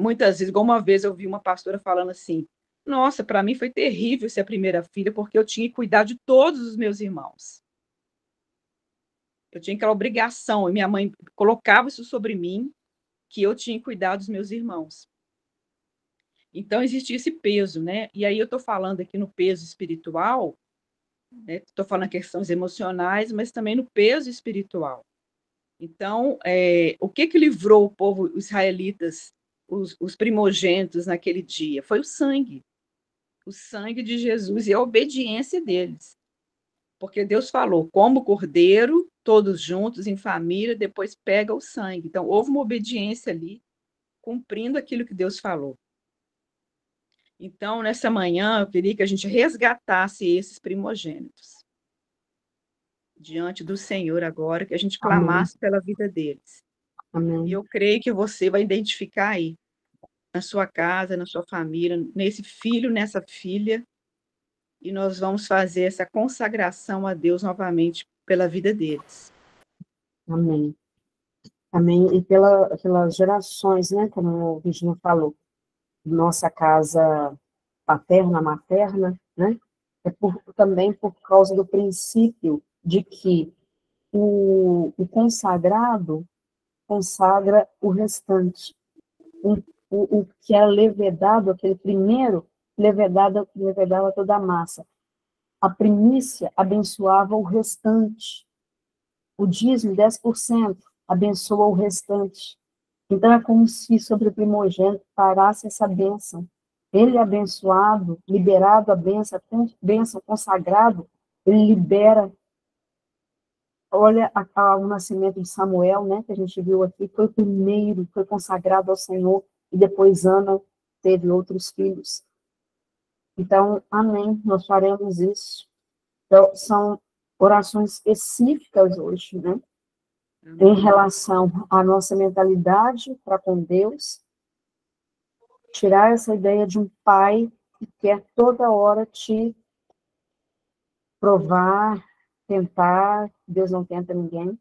Muitas vezes, igual uma vez eu vi uma pastora falando assim, nossa, para mim foi terrível ser a primeira filha, porque eu tinha que cuidar de todos os meus irmãos. Eu tinha aquela obrigação, e minha mãe colocava isso sobre mim, que eu tinha que cuidar dos meus irmãos. Então, existia esse peso, né? E aí eu estou falando aqui no peso espiritual, estou falando questões emocionais, mas também no peso espiritual. Então, o que livrou o povo, os israelitas, os primogênitos naquele dia? Foi o sangue de Jesus e a obediência deles. Porque Deus falou, como o cordeiro, todos juntos, em família, depois pega o sangue. Então, houve uma obediência ali, cumprindo aquilo que Deus falou. Então, nessa manhã, eu queria que a gente resgatasse esses primogênitos diante do Senhor agora, que a gente clamasse pela vida deles. Amém. E eu creio que você vai identificar aí, na sua casa, na sua família, nesse filho, nessa filha, e nós vamos fazer essa consagração a Deus novamente pela vida deles. Amém. Amém. E pelas gerações, né, como o Virginia falou, nossa casa paterna, materna, né, também por causa do princípio de que o consagrado consagra o restante. O que é levedado, aquele primeiro, levedava toda a massa. A primícia abençoava o restante. O dízimo, 10%, abençoa o restante. Então, é como se sobre o primogênito parasse essa bênção. Ele é abençoado, liberado a bênção consagrado, ele libera. Olha o nascimento de Samuel, né, que a gente viu aqui, foi o primeiro, foi consagrado ao Senhor, e depois Ana teve outros filhos. Então, amém, nós faremos isso. Então, são orações específicas hoje, né, em relação à nossa mentalidade para com Deus, tirar essa ideia de um pai que quer toda hora te provar, tentar, Deus não tenta ninguém,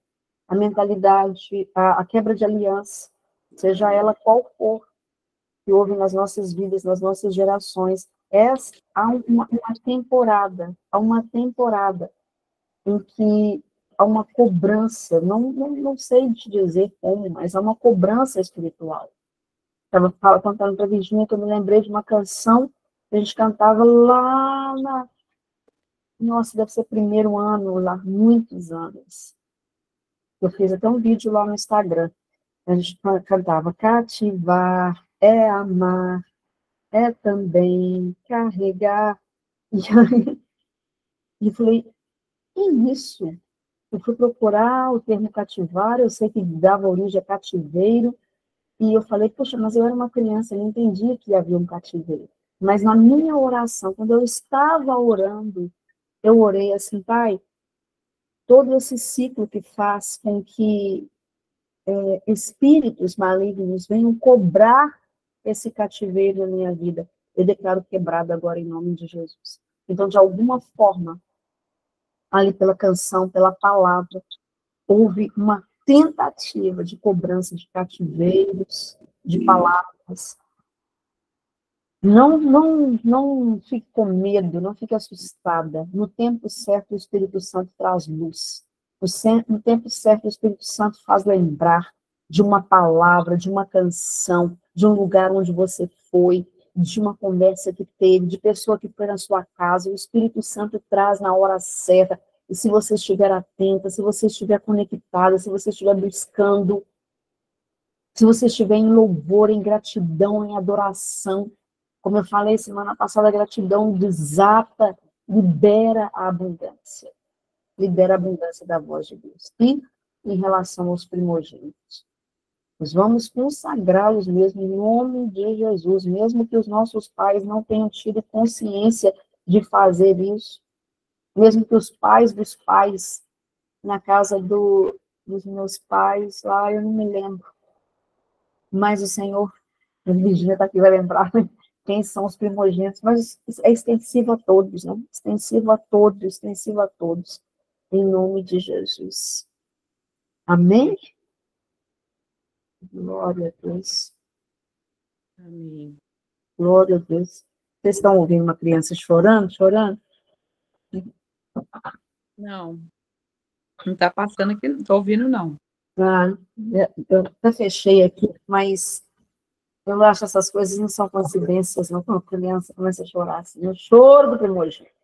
a mentalidade, a quebra de aliança, seja ela qual for, que houve nas nossas vidas, nas nossas gerações, há uma temporada em que há uma cobrança, não sei te dizer como, mas há uma cobrança espiritual. Estava cantando para a Virginia que eu me lembrei de uma canção que a gente cantava lá nossa, deve ser primeiro ano, lá, muitos anos. Eu fiz até um vídeo lá no Instagram. A gente cantava cativar, é amar, é também carregar. E eu falei, que isso? Eu fui procurar o termo cativar, eu sei que dava origem a cativeiro, e eu falei, poxa, mas eu era uma criança, eu não entendia que havia um cativeiro. Mas na minha oração, quando eu estava orando, eu orei assim, Pai, todo esse ciclo que faz com que espíritos malignos venham cobrar esse cativeiro na minha vida, eu declaro quebrado agora em nome de Jesus. Então, de alguma forma, ali pela canção, pela palavra, houve uma tentativa de cobrança de cativeiros, de palavras. Não fique com medo, não fique assustada. No tempo certo, o Espírito Santo traz luz. No tempo certo, o Espírito Santo faz lembrar de uma palavra, de uma canção, de um lugar onde você foi, de uma conversa que teve, de pessoa que foi na sua casa. O Espírito Santo traz na hora certa. E se você estiver atenta, se você estiver conectada, se você estiver buscando, se você estiver em louvor, em gratidão, em adoração, como eu falei semana passada, a gratidão desata, libera a abundância da voz de Deus. E em relação aos primogênitos, nós vamos consagrá-los mesmo em nome de Jesus, mesmo que os nossos pais não tenham tido consciência de fazer isso, mesmo que os pais dos pais, na casa dos meus pais, lá eu não me lembro, mas o Senhor, a Virginia está aqui, vai lembrar, né? Quem são os primogênitos, mas é extensivo a todos, né? Extensivo a todos, em nome de Jesus. Amém? Glória a Deus. Amém. Glória a Deus. Vocês estão ouvindo uma criança chorando? Não está passando aqui, não estou ouvindo, não. Eu até fechei aqui, mas eu acho que essas coisas não são coincidências, não. Quando a criança começa a chorar, assim, o choro do primogênito.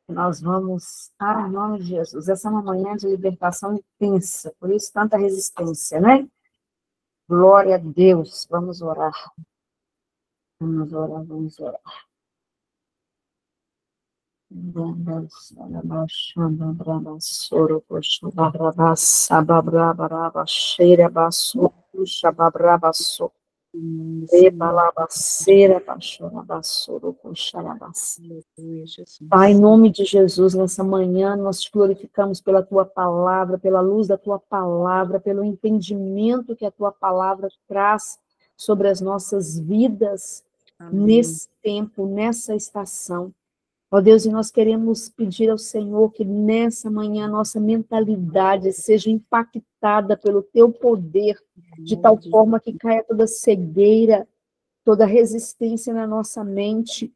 Nós vamos, em nome de Jesus, essa é uma manhã de libertação intensa, por isso tanta resistência, né? Glória a Deus, vamos orar. Vamos orar. Pai, em nome de Jesus, nessa manhã nós te glorificamos pela tua palavra, pela luz da tua palavra, pelo entendimento que a tua palavra traz sobre as nossas vidas. Amém. Nesse tempo, nessa estação. Ó Deus, e nós queremos pedir ao Senhor que nessa manhã a nossa mentalidade seja impactada pelo teu poder, de tal forma que caia toda cegueira, toda resistência na nossa mente,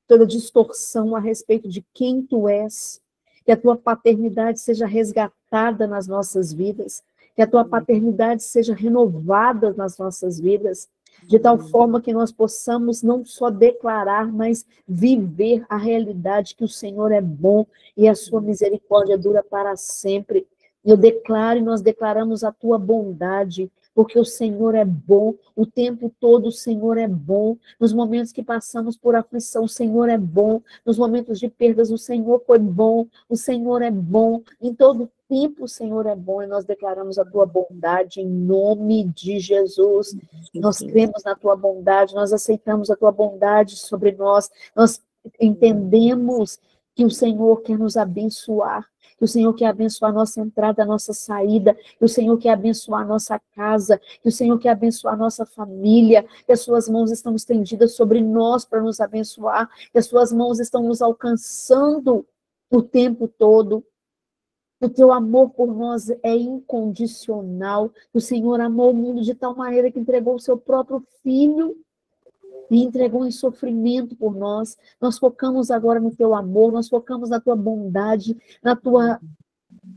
toda distorção a respeito de quem tu és, que a tua paternidade seja resgatada nas nossas vidas, que a tua paternidade seja renovada nas nossas vidas, de tal forma que nós possamos não só declarar, mas viver a realidade que o Senhor é bom e a sua misericórdia dura para sempre. Eu declaro e nós declaramos a tua bondade, porque o Senhor é bom, o tempo todo o Senhor é bom, nos momentos que passamos por aflição, o Senhor é bom, nos momentos de perdas, o Senhor foi bom, o Senhor é bom, em todo tempo o Senhor é bom, e nós declaramos a tua bondade em nome de Jesus. Nós cremos na tua bondade, nós aceitamos a tua bondade sobre nós entendemos que o Senhor quer nos abençoar, que o Senhor quer abençoar a nossa entrada, a nossa saída, que o Senhor quer abençoar a nossa casa, que o Senhor quer abençoar a nossa família, que as suas mãos estão estendidas sobre nós para nos abençoar, que as suas mãos estão nos alcançando o tempo todo. O teu amor por nós é incondicional. O Senhor amou o mundo de tal maneira que entregou o seu próprio Filho e entregou em sofrimento por nós. Nós focamos agora no teu amor, nós focamos na tua bondade, na tua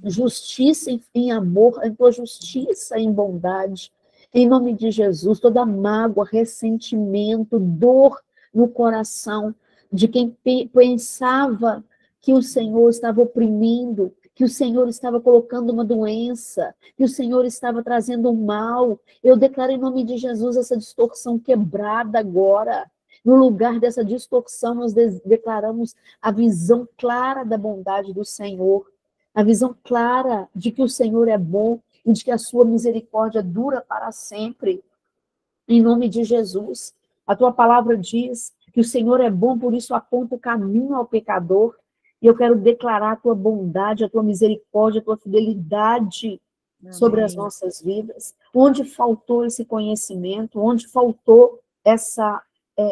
justiça em amor, na tua justiça em bondade. Em nome de Jesus, toda mágoa, ressentimento, dor no coração de quem pensava que o Senhor estava oprimindo, que o Senhor estava colocando uma doença, que o Senhor estava trazendo um mal. Eu declaro em nome de Jesus essa distorção quebrada agora. No lugar dessa distorção, nós declaramos a visão clara da bondade do Senhor, a visão clara de que o Senhor é bom e de que a sua misericórdia dura para sempre. Em nome de Jesus, a tua palavra diz que o Senhor é bom, por isso aponta o caminho ao pecador. E eu quero declarar a tua bondade, a tua misericórdia, a tua fidelidade sobre as nossas vidas. Onde faltou esse conhecimento, onde faltou essa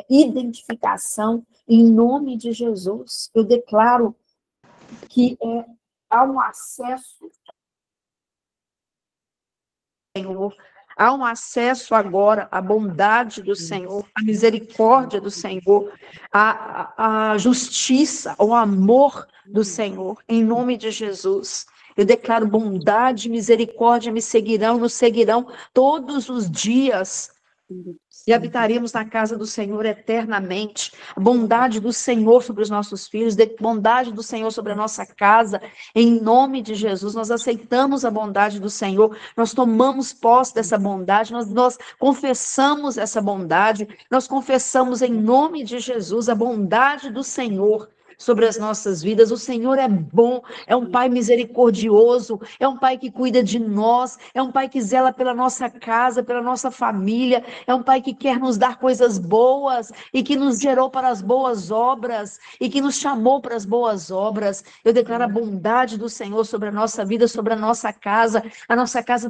identificação, em nome de Jesus, eu declaro que há um acesso, Senhor, há um acesso agora à bondade do Senhor, à misericórdia do Senhor, à justiça, ao amor do Senhor, em nome de Jesus. Eu declaro bondade e misericórdia nos seguirão todos os dias. E habitaremos na casa do Senhor eternamente. A bondade do Senhor sobre os nossos filhos, bondade do Senhor sobre a nossa casa. Em nome de Jesus, nós aceitamos a bondade do Senhor, nós tomamos posse dessa bondade, nós confessamos essa bondade, nós confessamos em nome de Jesus a bondade do Senhor sobre as nossas vidas. O Senhor é bom, é um Pai misericordioso, é um Pai que cuida de nós, é um Pai que zela pela nossa casa, pela nossa família, é um Pai que quer nos dar coisas boas e que nos gerou para as boas obras e que nos chamou para as boas obras. Eu declaro a bondade do Senhor sobre a nossa vida, sobre a nossa casa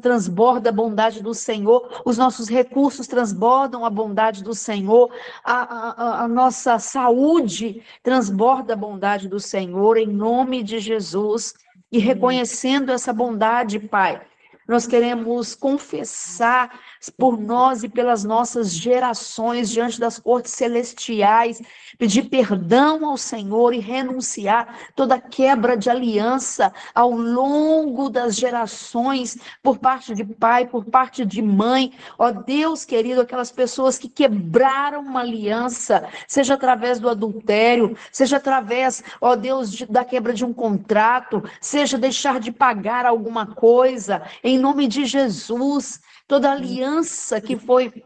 transborda a bondade do Senhor, os nossos recursos transbordam a bondade do Senhor, a nossa saúde transborda a bondade do Senhor, em nome de Jesus. E reconhecendo essa bondade, Pai, nós queremos confessar por nós e pelas nossas gerações diante das cortes celestiais, pedir perdão ao Senhor e renunciar toda quebra de aliança ao longo das gerações, por parte de pai, por parte de mãe. Ó Deus querido, aquelas pessoas que quebraram uma aliança, seja através do adultério, seja através, ó Deus, da quebra de um contrato, seja deixar de pagar alguma coisa, em nome de Jesus, toda aliança que foi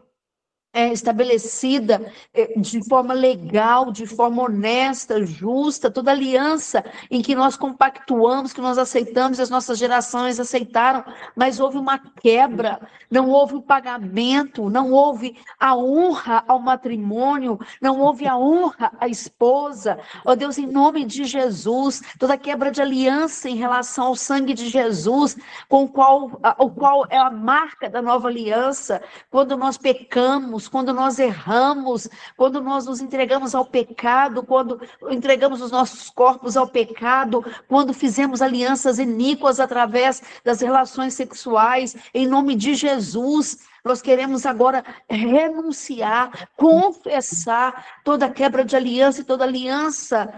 estabelecida de forma legal, de forma honesta, justa, toda aliança em que nós compactuamos, que nós aceitamos, as nossas gerações aceitaram, mas houve uma quebra, não houve o pagamento, não houve a honra ao matrimônio, não houve a honra à esposa. Ó Deus, em nome de Jesus, toda quebra de aliança em relação ao sangue de Jesus, o qual é a marca da nova aliança, quando nós pecamos, falhamos, quando nós erramos, quando nós nos entregamos ao pecado, quando entregamos os nossos corpos ao pecado, quando fizemos alianças iníquas através das relações sexuais, em nome de Jesus, nós queremos agora renunciar, confessar toda quebra de aliança e toda aliança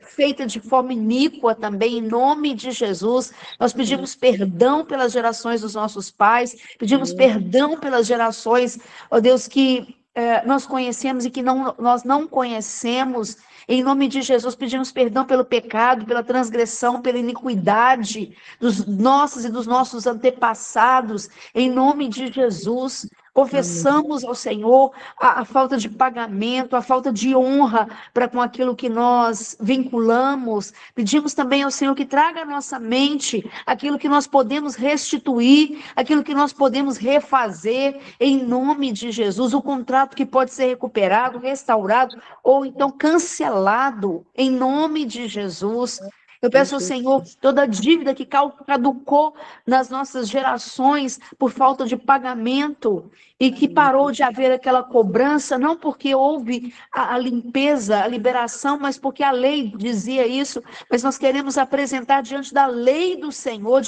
feita de forma iníqua também, em nome de Jesus. Nós pedimos perdão pelas gerações dos nossos pais, pedimos perdão pelas gerações, ó Deus, que nós conhecemos e que nós não conhecemos. Em nome de Jesus, pedimos perdão pelo pecado, pela transgressão, pela iniquidade dos nossos e dos nossos antepassados. Em nome de Jesus, confessamos ao Senhor a falta de pagamento, a falta de honra para com aquilo que nós vinculamos. Pedimos também ao Senhor que traga à nossa mente aquilo que nós podemos restituir, aquilo que nós podemos refazer, em nome de Jesus. O contrato que pode ser recuperado, restaurado ou então cancelado, em nome de Jesus. Eu peço ao Senhor toda dívida que caducou nas nossas gerações por falta de pagamento e que parou de haver aquela cobrança, não porque houve a limpeza, a liberação, mas porque a lei dizia isso. Mas nós queremos apresentar diante da lei do Senhor,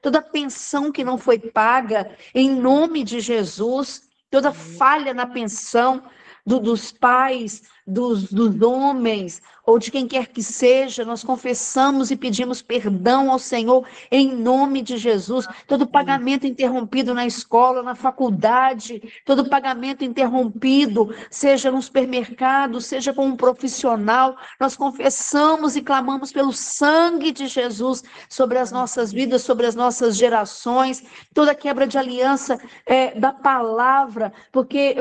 toda pensão que não foi paga, em nome de Jesus, toda falha na pensão dos pais, dos homens, ou de quem quer que seja, nós confessamos e pedimos perdão ao Senhor, em nome de Jesus. Todo pagamento interrompido na escola, na faculdade, todo pagamento interrompido, seja no supermercado, seja com um profissional, nós confessamos e clamamos pelo sangue de Jesus sobre as nossas vidas, sobre as nossas gerações, toda quebra de aliança da palavra, porque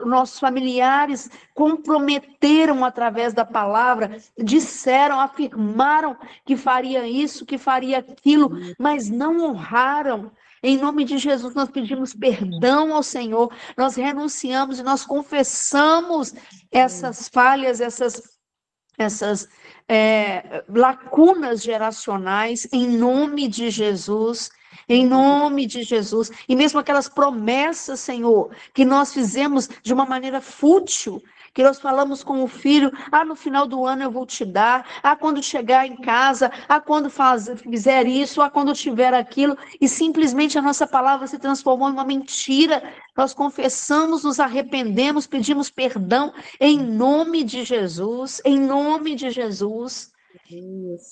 nossos familiares comprometeram através da palavra, disseram, afirmaram que faria isso, que faria aquilo, mas não honraram. Em nome de Jesus, nós pedimos perdão ao Senhor, nós renunciamos e nós confessamos essas falhas, essas lacunas geracionais, em nome de Jesus. Em nome de Jesus, e mesmo aquelas promessas, Senhor, que nós fizemos de uma maneira fútil, que nós falamos com o filho, no final do ano eu vou te dar, quando chegar em casa, quando fizer isso, quando tiver aquilo, e simplesmente a nossa palavra se transformou em uma mentira. Nós confessamos, nos arrependemos, pedimos perdão, em nome de Jesus, em nome de Jesus.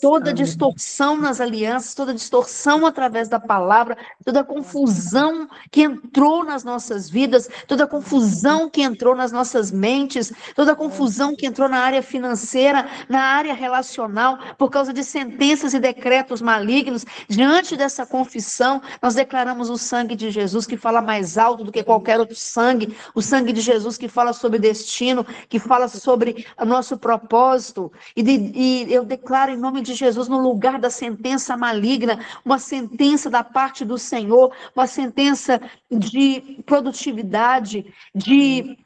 Toda distorção nas alianças, toda distorção através da palavra, toda confusão que entrou nas nossas vidas, toda confusão que entrou nas nossas mentes, toda confusão que entrou na área financeira, na área relacional, por causa de sentenças e decretos malignos, diante dessa confissão, nós declaramos o sangue de Jesus, que fala mais alto do que qualquer outro sangue, o sangue de Jesus que fala sobre destino, que fala sobre o nosso propósito, e eu declaro em nome de Jesus, no lugar da sentença maligna, uma sentença da parte do Senhor, uma sentença de produtividade, de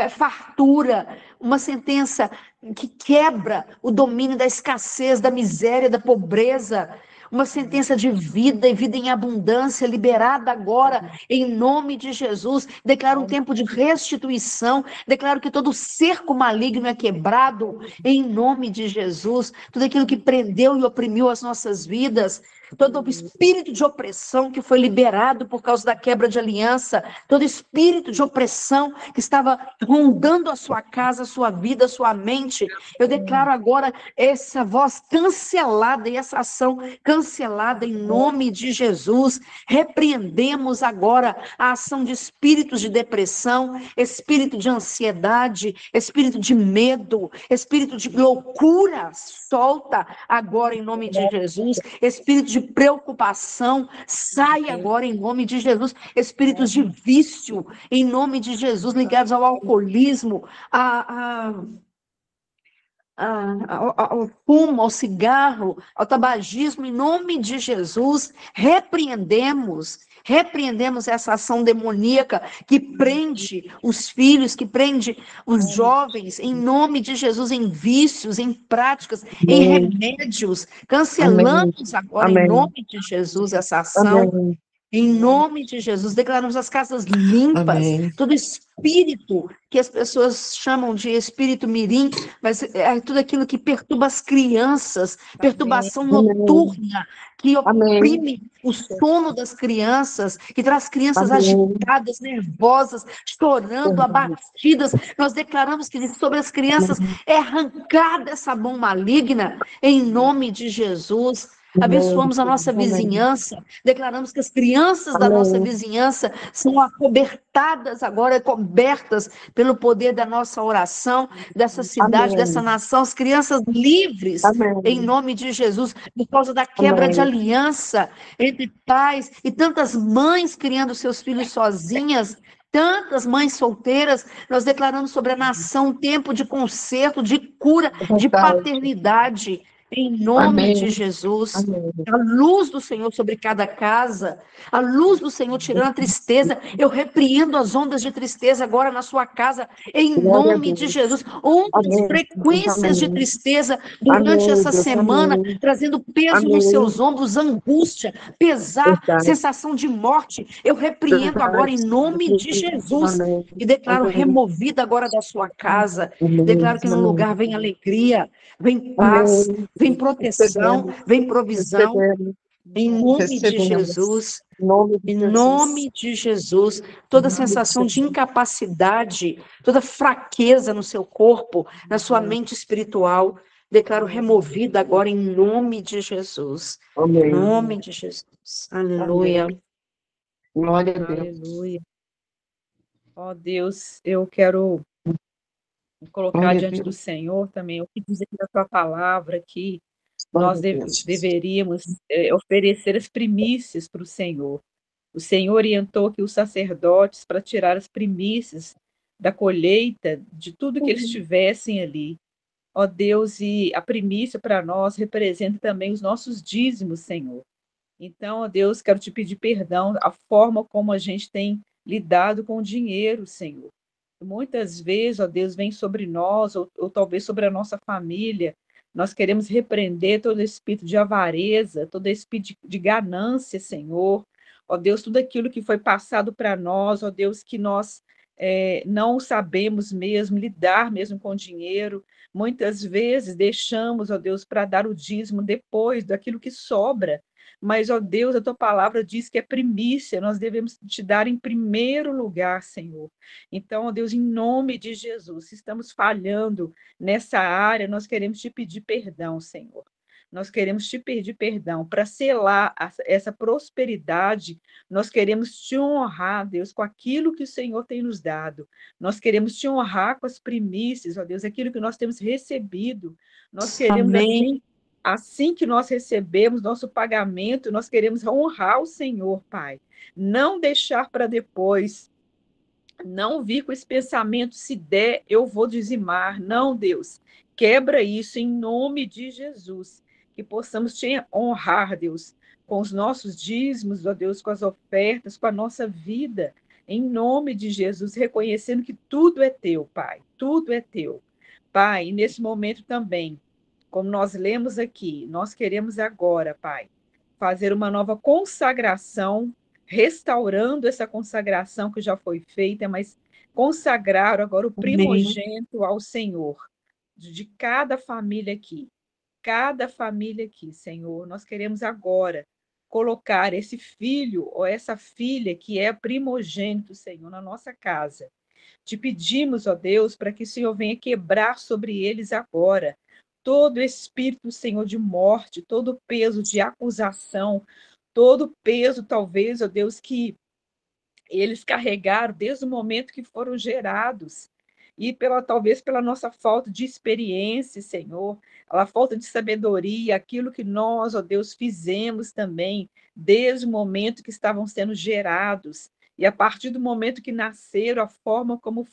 fartura, uma sentença que quebra o domínio da escassez, da miséria, da pobreza, uma sentença de vida e vida em abundância, liberada agora, em nome de Jesus. Declaro um tempo de restituição, declaro que todo cerco maligno é quebrado, em nome de Jesus. Tudo aquilo que prendeu e oprimiu as nossas vidas, todo o espírito de opressão que foi liberado por causa da quebra de aliança, todo espírito de opressão que estava rondando a sua casa, a sua vida, a sua mente, eu declaro agora essa voz cancelada e essa ação cancelada em nome de Jesus. Repreendemos agora a ação de espíritos de depressão, espírito de ansiedade, espírito de medo, espírito de loucura, solta agora em nome de Jesus, espírito de preocupação, sai agora em nome de Jesus, espíritos de vício, em nome de Jesus, ligados ao alcoolismo, ao fumo, ao cigarro, ao tabagismo, em nome de Jesus, repreendemos essa ação demoníaca que prende os filhos, que prende os jovens, em nome de Jesus, em vícios, em práticas, em remédios. Cancelamos agora, em nome de Jesus, essa ação. Em nome de Jesus, declaramos as casas limpas, Amém. todo espírito que as pessoas chamam de espírito mirim, mas é tudo aquilo que perturba as crianças, perturbação noturna, que oprime o sono das crianças, que traz crianças agitadas, nervosas, chorando, abatidas. Nós declaramos que sobre as crianças é arrancada essa mão maligna, em nome de Jesus. Abençoamos a nossa vizinhança, declaramos que as crianças da nossa vizinhança são acobertadas agora, cobertas pelo poder da nossa oração, dessa cidade, dessa nação, as crianças livres, em nome de Jesus, por causa da quebra de aliança entre pais e tantas mães criando seus filhos sozinhas, tantas mães solteiras. Nós declaramos sobre a nação um tempo de conserto, de cura, de paternidade, em nome de Jesus. A luz do Senhor sobre cada casa, a luz do Senhor tirando a tristeza. Eu repreendo as ondas de tristeza agora na sua casa, em nome de Jesus. Ondas, frequências de tristeza durante essa semana, trazendo peso nos seus ombros, angústia, pesar, sensação de morte. Eu repreendo agora em nome de Jesus e declaro removida agora da sua casa. Declaro que no lugar vem alegria, vem paz, vem proteção, vem provisão, em nome de Jesus, em nome de Jesus. Toda sensação de incapacidade, toda fraqueza no seu corpo, na sua mente espiritual, declaro removida agora em nome de Jesus. Em nome de Jesus. Aleluia. Glória a Deus. Aleluia. Ó Deus, eu quero colocar diante do Senhor também o que diz aqui na tua palavra, que nós deveríamos oferecer as primícias para o Senhor. O Senhor orientou que os sacerdotes, para tirar as primícias da colheita, de tudo que eles tivessem ali. Ó Deus, e a primícia para nós representa também os nossos dízimos, Senhor. Então, ó Deus, quero te pedir perdão a forma como a gente tem lidado com o dinheiro, Senhor. Muitas vezes, ó Deus, vem sobre nós, ou talvez sobre a nossa família. Nós queremos repreender todo espírito de avareza, todo espírito de ganância, Senhor. Ó Deus, tudo aquilo que foi passado para nós, ó Deus, que nós não sabemos mesmo lidar mesmo com o dinheiro. Muitas vezes deixamos, ó Deus, para dar o dízimo depois daquilo que sobra. Mas, ó Deus, a tua palavra diz que é primícia, nós devemos te dar em primeiro lugar, Senhor. Então, ó Deus, em nome de Jesus, se estamos falhando nessa área, nós queremos te pedir perdão, Senhor. Nós queremos te pedir perdão para selar essa prosperidade. Nós queremos te honrar, Deus, com aquilo que o Senhor tem nos dado. Nós queremos te honrar com as primícias, ó Deus, aquilo que nós temos recebido. Nós queremos, assim que nós recebemos nosso pagamento, nós queremos honrar o Senhor, Pai. Não deixar para depois. Não vir com esse pensamento, se der, eu vou dizimar. Não, Deus. Quebra isso em nome de Jesus. Que possamos te honrar, Deus, com os nossos dízimos, ó Deus, com as ofertas, com a nossa vida. Em nome de Jesus, reconhecendo que tudo é teu, Pai. Tudo é teu. Pai, e nesse momento também, como nós lemos aqui, nós queremos agora, Pai, fazer uma nova consagração, restaurando essa consagração que já foi feita, mas consagrar agora o primogênito ao Senhor, de cada família aqui, Senhor. Nós queremos agora colocar esse filho ou essa filha que é primogênito, Senhor, na nossa casa. Te pedimos, ó Deus, para que o Senhor venha quebrar sobre eles agora todo espírito, Senhor, de morte, todo peso de acusação, todo peso, talvez, ó Deus, que eles carregaram desde o momento que foram gerados. E talvez pela nossa falta de experiência, Senhor, a falta de sabedoria, aquilo que nós, ó Deus, fizemos também, desde o momento que estavam sendo gerados. E a partir do momento que nasceram, a forma como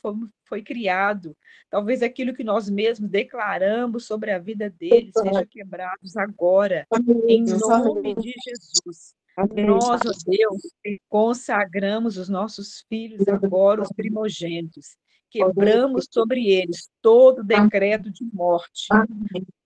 foi criado, talvez aquilo que nós mesmos declaramos sobre a vida deles seja quebrados agora, em nome de Jesus. Nós, ó Deus, consagramos os nossos filhos agora, os primogênitos, quebramos sobre eles todo decreto de morte,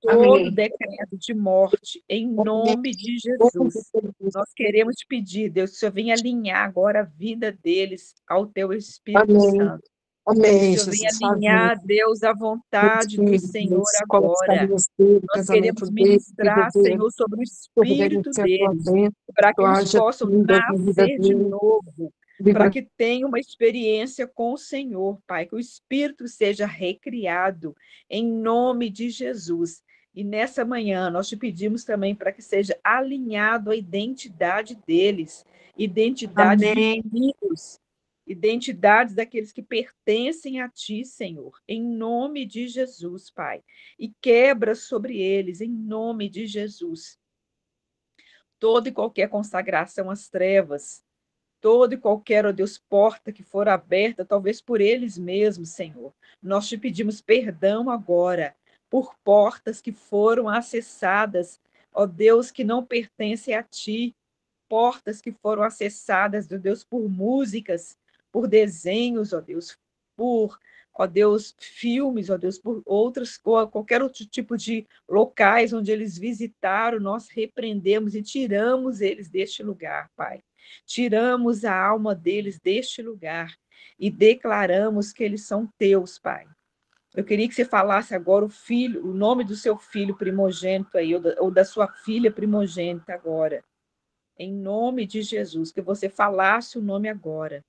todo decreto de morte, em nome de Jesus. Nós queremos te pedir, Deus, que o Senhor venha alinhar agora a vida deles ao teu Espírito Santo. Amém, Que o Senhor venha alinhar, Deus, a vontade do Senhor agora. Nós queremos ministrar, Senhor, sobre o espírito deles, para que eles possam nascer de novo, para que tenham uma experiência com o Senhor, Pai, que o espírito seja recriado, em nome de Jesus. E nessa manhã, nós te pedimos também para que seja alinhado a identidade deles, identidade de filhos, identidades daqueles que pertencem a ti, Senhor, em nome de Jesus, Pai. E quebra sobre eles, em nome de Jesus, toda e qualquer consagração às trevas, toda e qualquer, ó Deus, porta que for aberta, talvez por eles mesmos, Senhor. Nós te pedimos perdão agora por portas que foram acessadas, ó Deus, que não pertencem a ti, portas que foram acessadas, ó Deus, por músicas, por desenhos, ó Deus, por, ó Deus, filmes, ó Deus, por outras, qualquer outro tipo de locais onde eles visitaram, nós repreendemos e tiramos eles deste lugar, Pai. Tiramos a alma deles deste lugar e declaramos que eles são teus, Pai. Eu queria que você falasse agora o nome do seu filho primogênito aí, ou da sua filha primogênita agora. Em nome de Jesus, que você falasse o nome agora.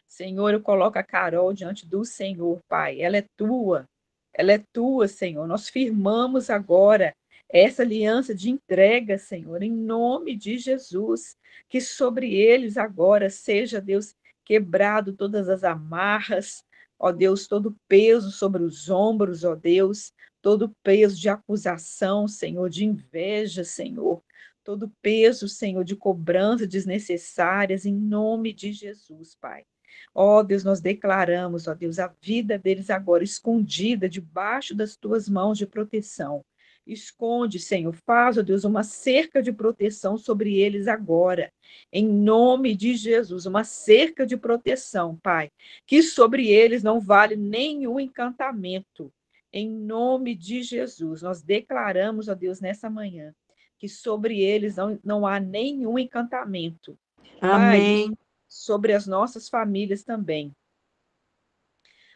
Senhor, eu coloco a Carol diante do Senhor, Pai. Ela é tua, Senhor. Nós firmamos agora essa aliança de entrega, Senhor, em nome de Jesus. Que sobre eles agora seja, Deus, quebrado todas as amarras, ó Deus, todo peso sobre os ombros, ó Deus, todo peso de acusação, Senhor, de inveja, Senhor, todo peso, Senhor, de cobrança desnecessárias, em nome de Jesus, Pai. Ó Deus, nós declaramos, ó Deus, a vida deles agora escondida debaixo das tuas mãos de proteção. Esconde, Senhor, faz, ó Deus, uma cerca de proteção sobre eles agora, em nome de Jesus, uma cerca de proteção, Pai, que sobre eles não vale nenhum encantamento, em nome de Jesus. Nós declaramos, ó Deus, nessa manhã, que sobre eles não há nenhum encantamento. Amém. Pai, sobre as nossas famílias também.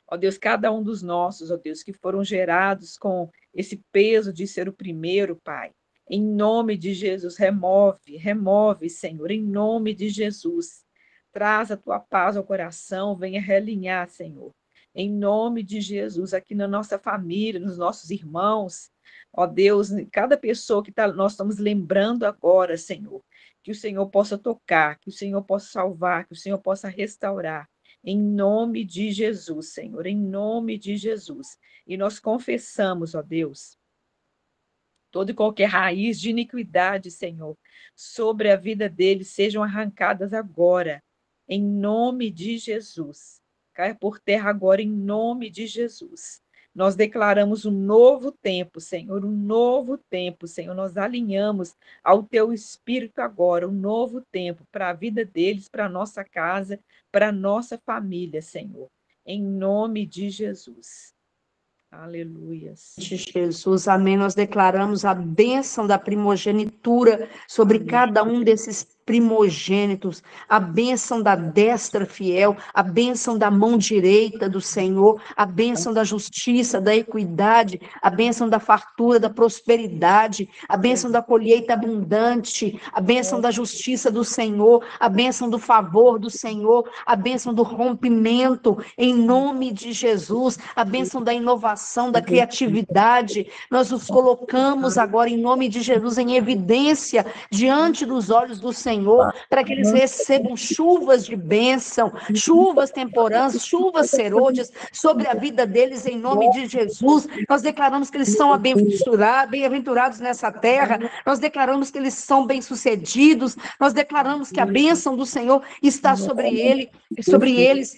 Ó Deus, cada um dos nossos, ó Deus, que foram gerados com esse peso de ser o primeiro, Pai. Em nome de Jesus, remove, Senhor, em nome de Jesus. Traz a tua paz ao coração, venha realinhar, Senhor. Em nome de Jesus, aqui na nossa família, nos nossos irmãos, ó Deus, cada pessoa que nós estamos lembrando agora, Senhor, que o Senhor possa tocar, que o Senhor possa salvar, que o Senhor possa restaurar, em nome de Jesus, Senhor, em nome de Jesus. E nós confessamos, ó Deus, toda e qualquer raiz de iniquidade, Senhor, sobre a vida deles, sejam arrancadas agora, em nome de Jesus. Caia por terra agora, em nome de Jesus. Nós declaramos um novo tempo, Senhor, um novo tempo, Senhor. Nós alinhamos ao teu Espírito agora, um novo tempo para a vida deles, para a nossa casa, para a nossa família, Senhor. Em nome de Jesus. Aleluias. Jesus, amém. Nós declaramos a bênção da primogenitura sobre cada um desses primogênitos, a bênção da destra fiel, a bênção da mão direita do Senhor, a bênção da justiça, da equidade, a bênção da fartura, da prosperidade, a bênção da colheita abundante, a bênção da justiça do Senhor, a bênção do favor do Senhor, a bênção do rompimento, em nome de Jesus, a bênção da inovação, da criatividade. Nós nos colocamos agora, em nome de Jesus, em evidência diante dos olhos do Senhor, para que eles recebam chuvas de bênção, chuvas temporãs, chuvas serôdias sobre a vida deles, em nome de Jesus. Nós declaramos que eles são bem-aventurados nessa terra, nós declaramos que eles são bem-sucedidos, nós declaramos que a bênção do Senhor está sobre eles,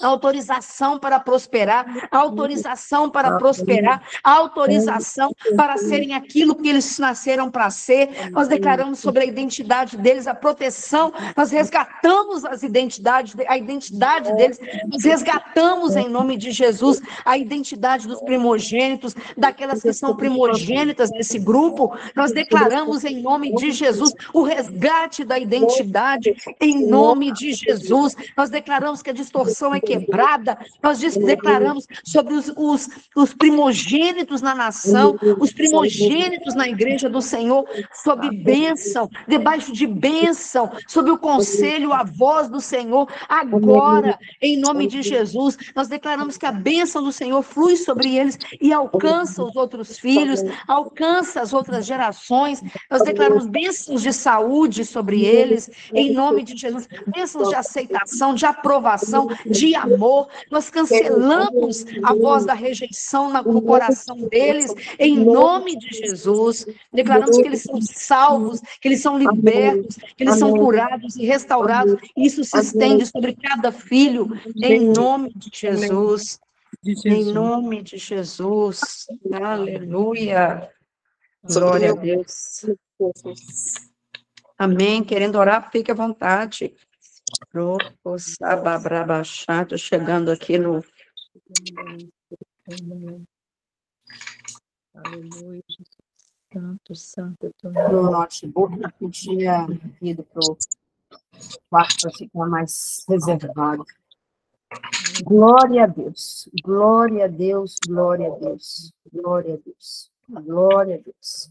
autorização para prosperar, autorização para prosperar, autorização para serem aquilo que eles nasceram para ser. Nós declaramos sobre a identidade deles, a proteção, nós resgatamos a identidade deles, nós resgatamos em nome de Jesus a identidade dos primogênitos, daquelas que são primogênitas nesse grupo. Nós declaramos em nome de Jesus o resgate da identidade em nome de Jesus. Nós declaramos que a distorção é quebrada, nós declaramos sobre os primogênitos na nação, os primogênitos na igreja do Senhor, sob bênção, debaixo de bênção, sob o conselho, a voz do Senhor, agora, em nome de Jesus, nós declaramos que a bênção do Senhor flui sobre eles e alcança os outros filhos, alcança as outras gerações. Nós declaramos bênçãos de saúde sobre eles, em nome de Jesus, bênçãos de aceitação, de aprovação, de amor. Nós cancelamos a voz da rejeição no coração deles, em nome de Jesus. Declaramos que eles são salvos, que eles são libertos, que eles são curados e restaurados. Isso se estende sobre cada filho, em nome de Jesus. Em nome de Jesus. Aleluia. Glória a Deus. Amém. Querendo orar, fique à vontade. Estou chegando aqui no... Aleluia. Santo, santo. No notebook, eu tinha ido para o quarto para ficar mais reservado. Glória a Deus, glória a Deus, glória a Deus, glória a Deus, glória a Deus.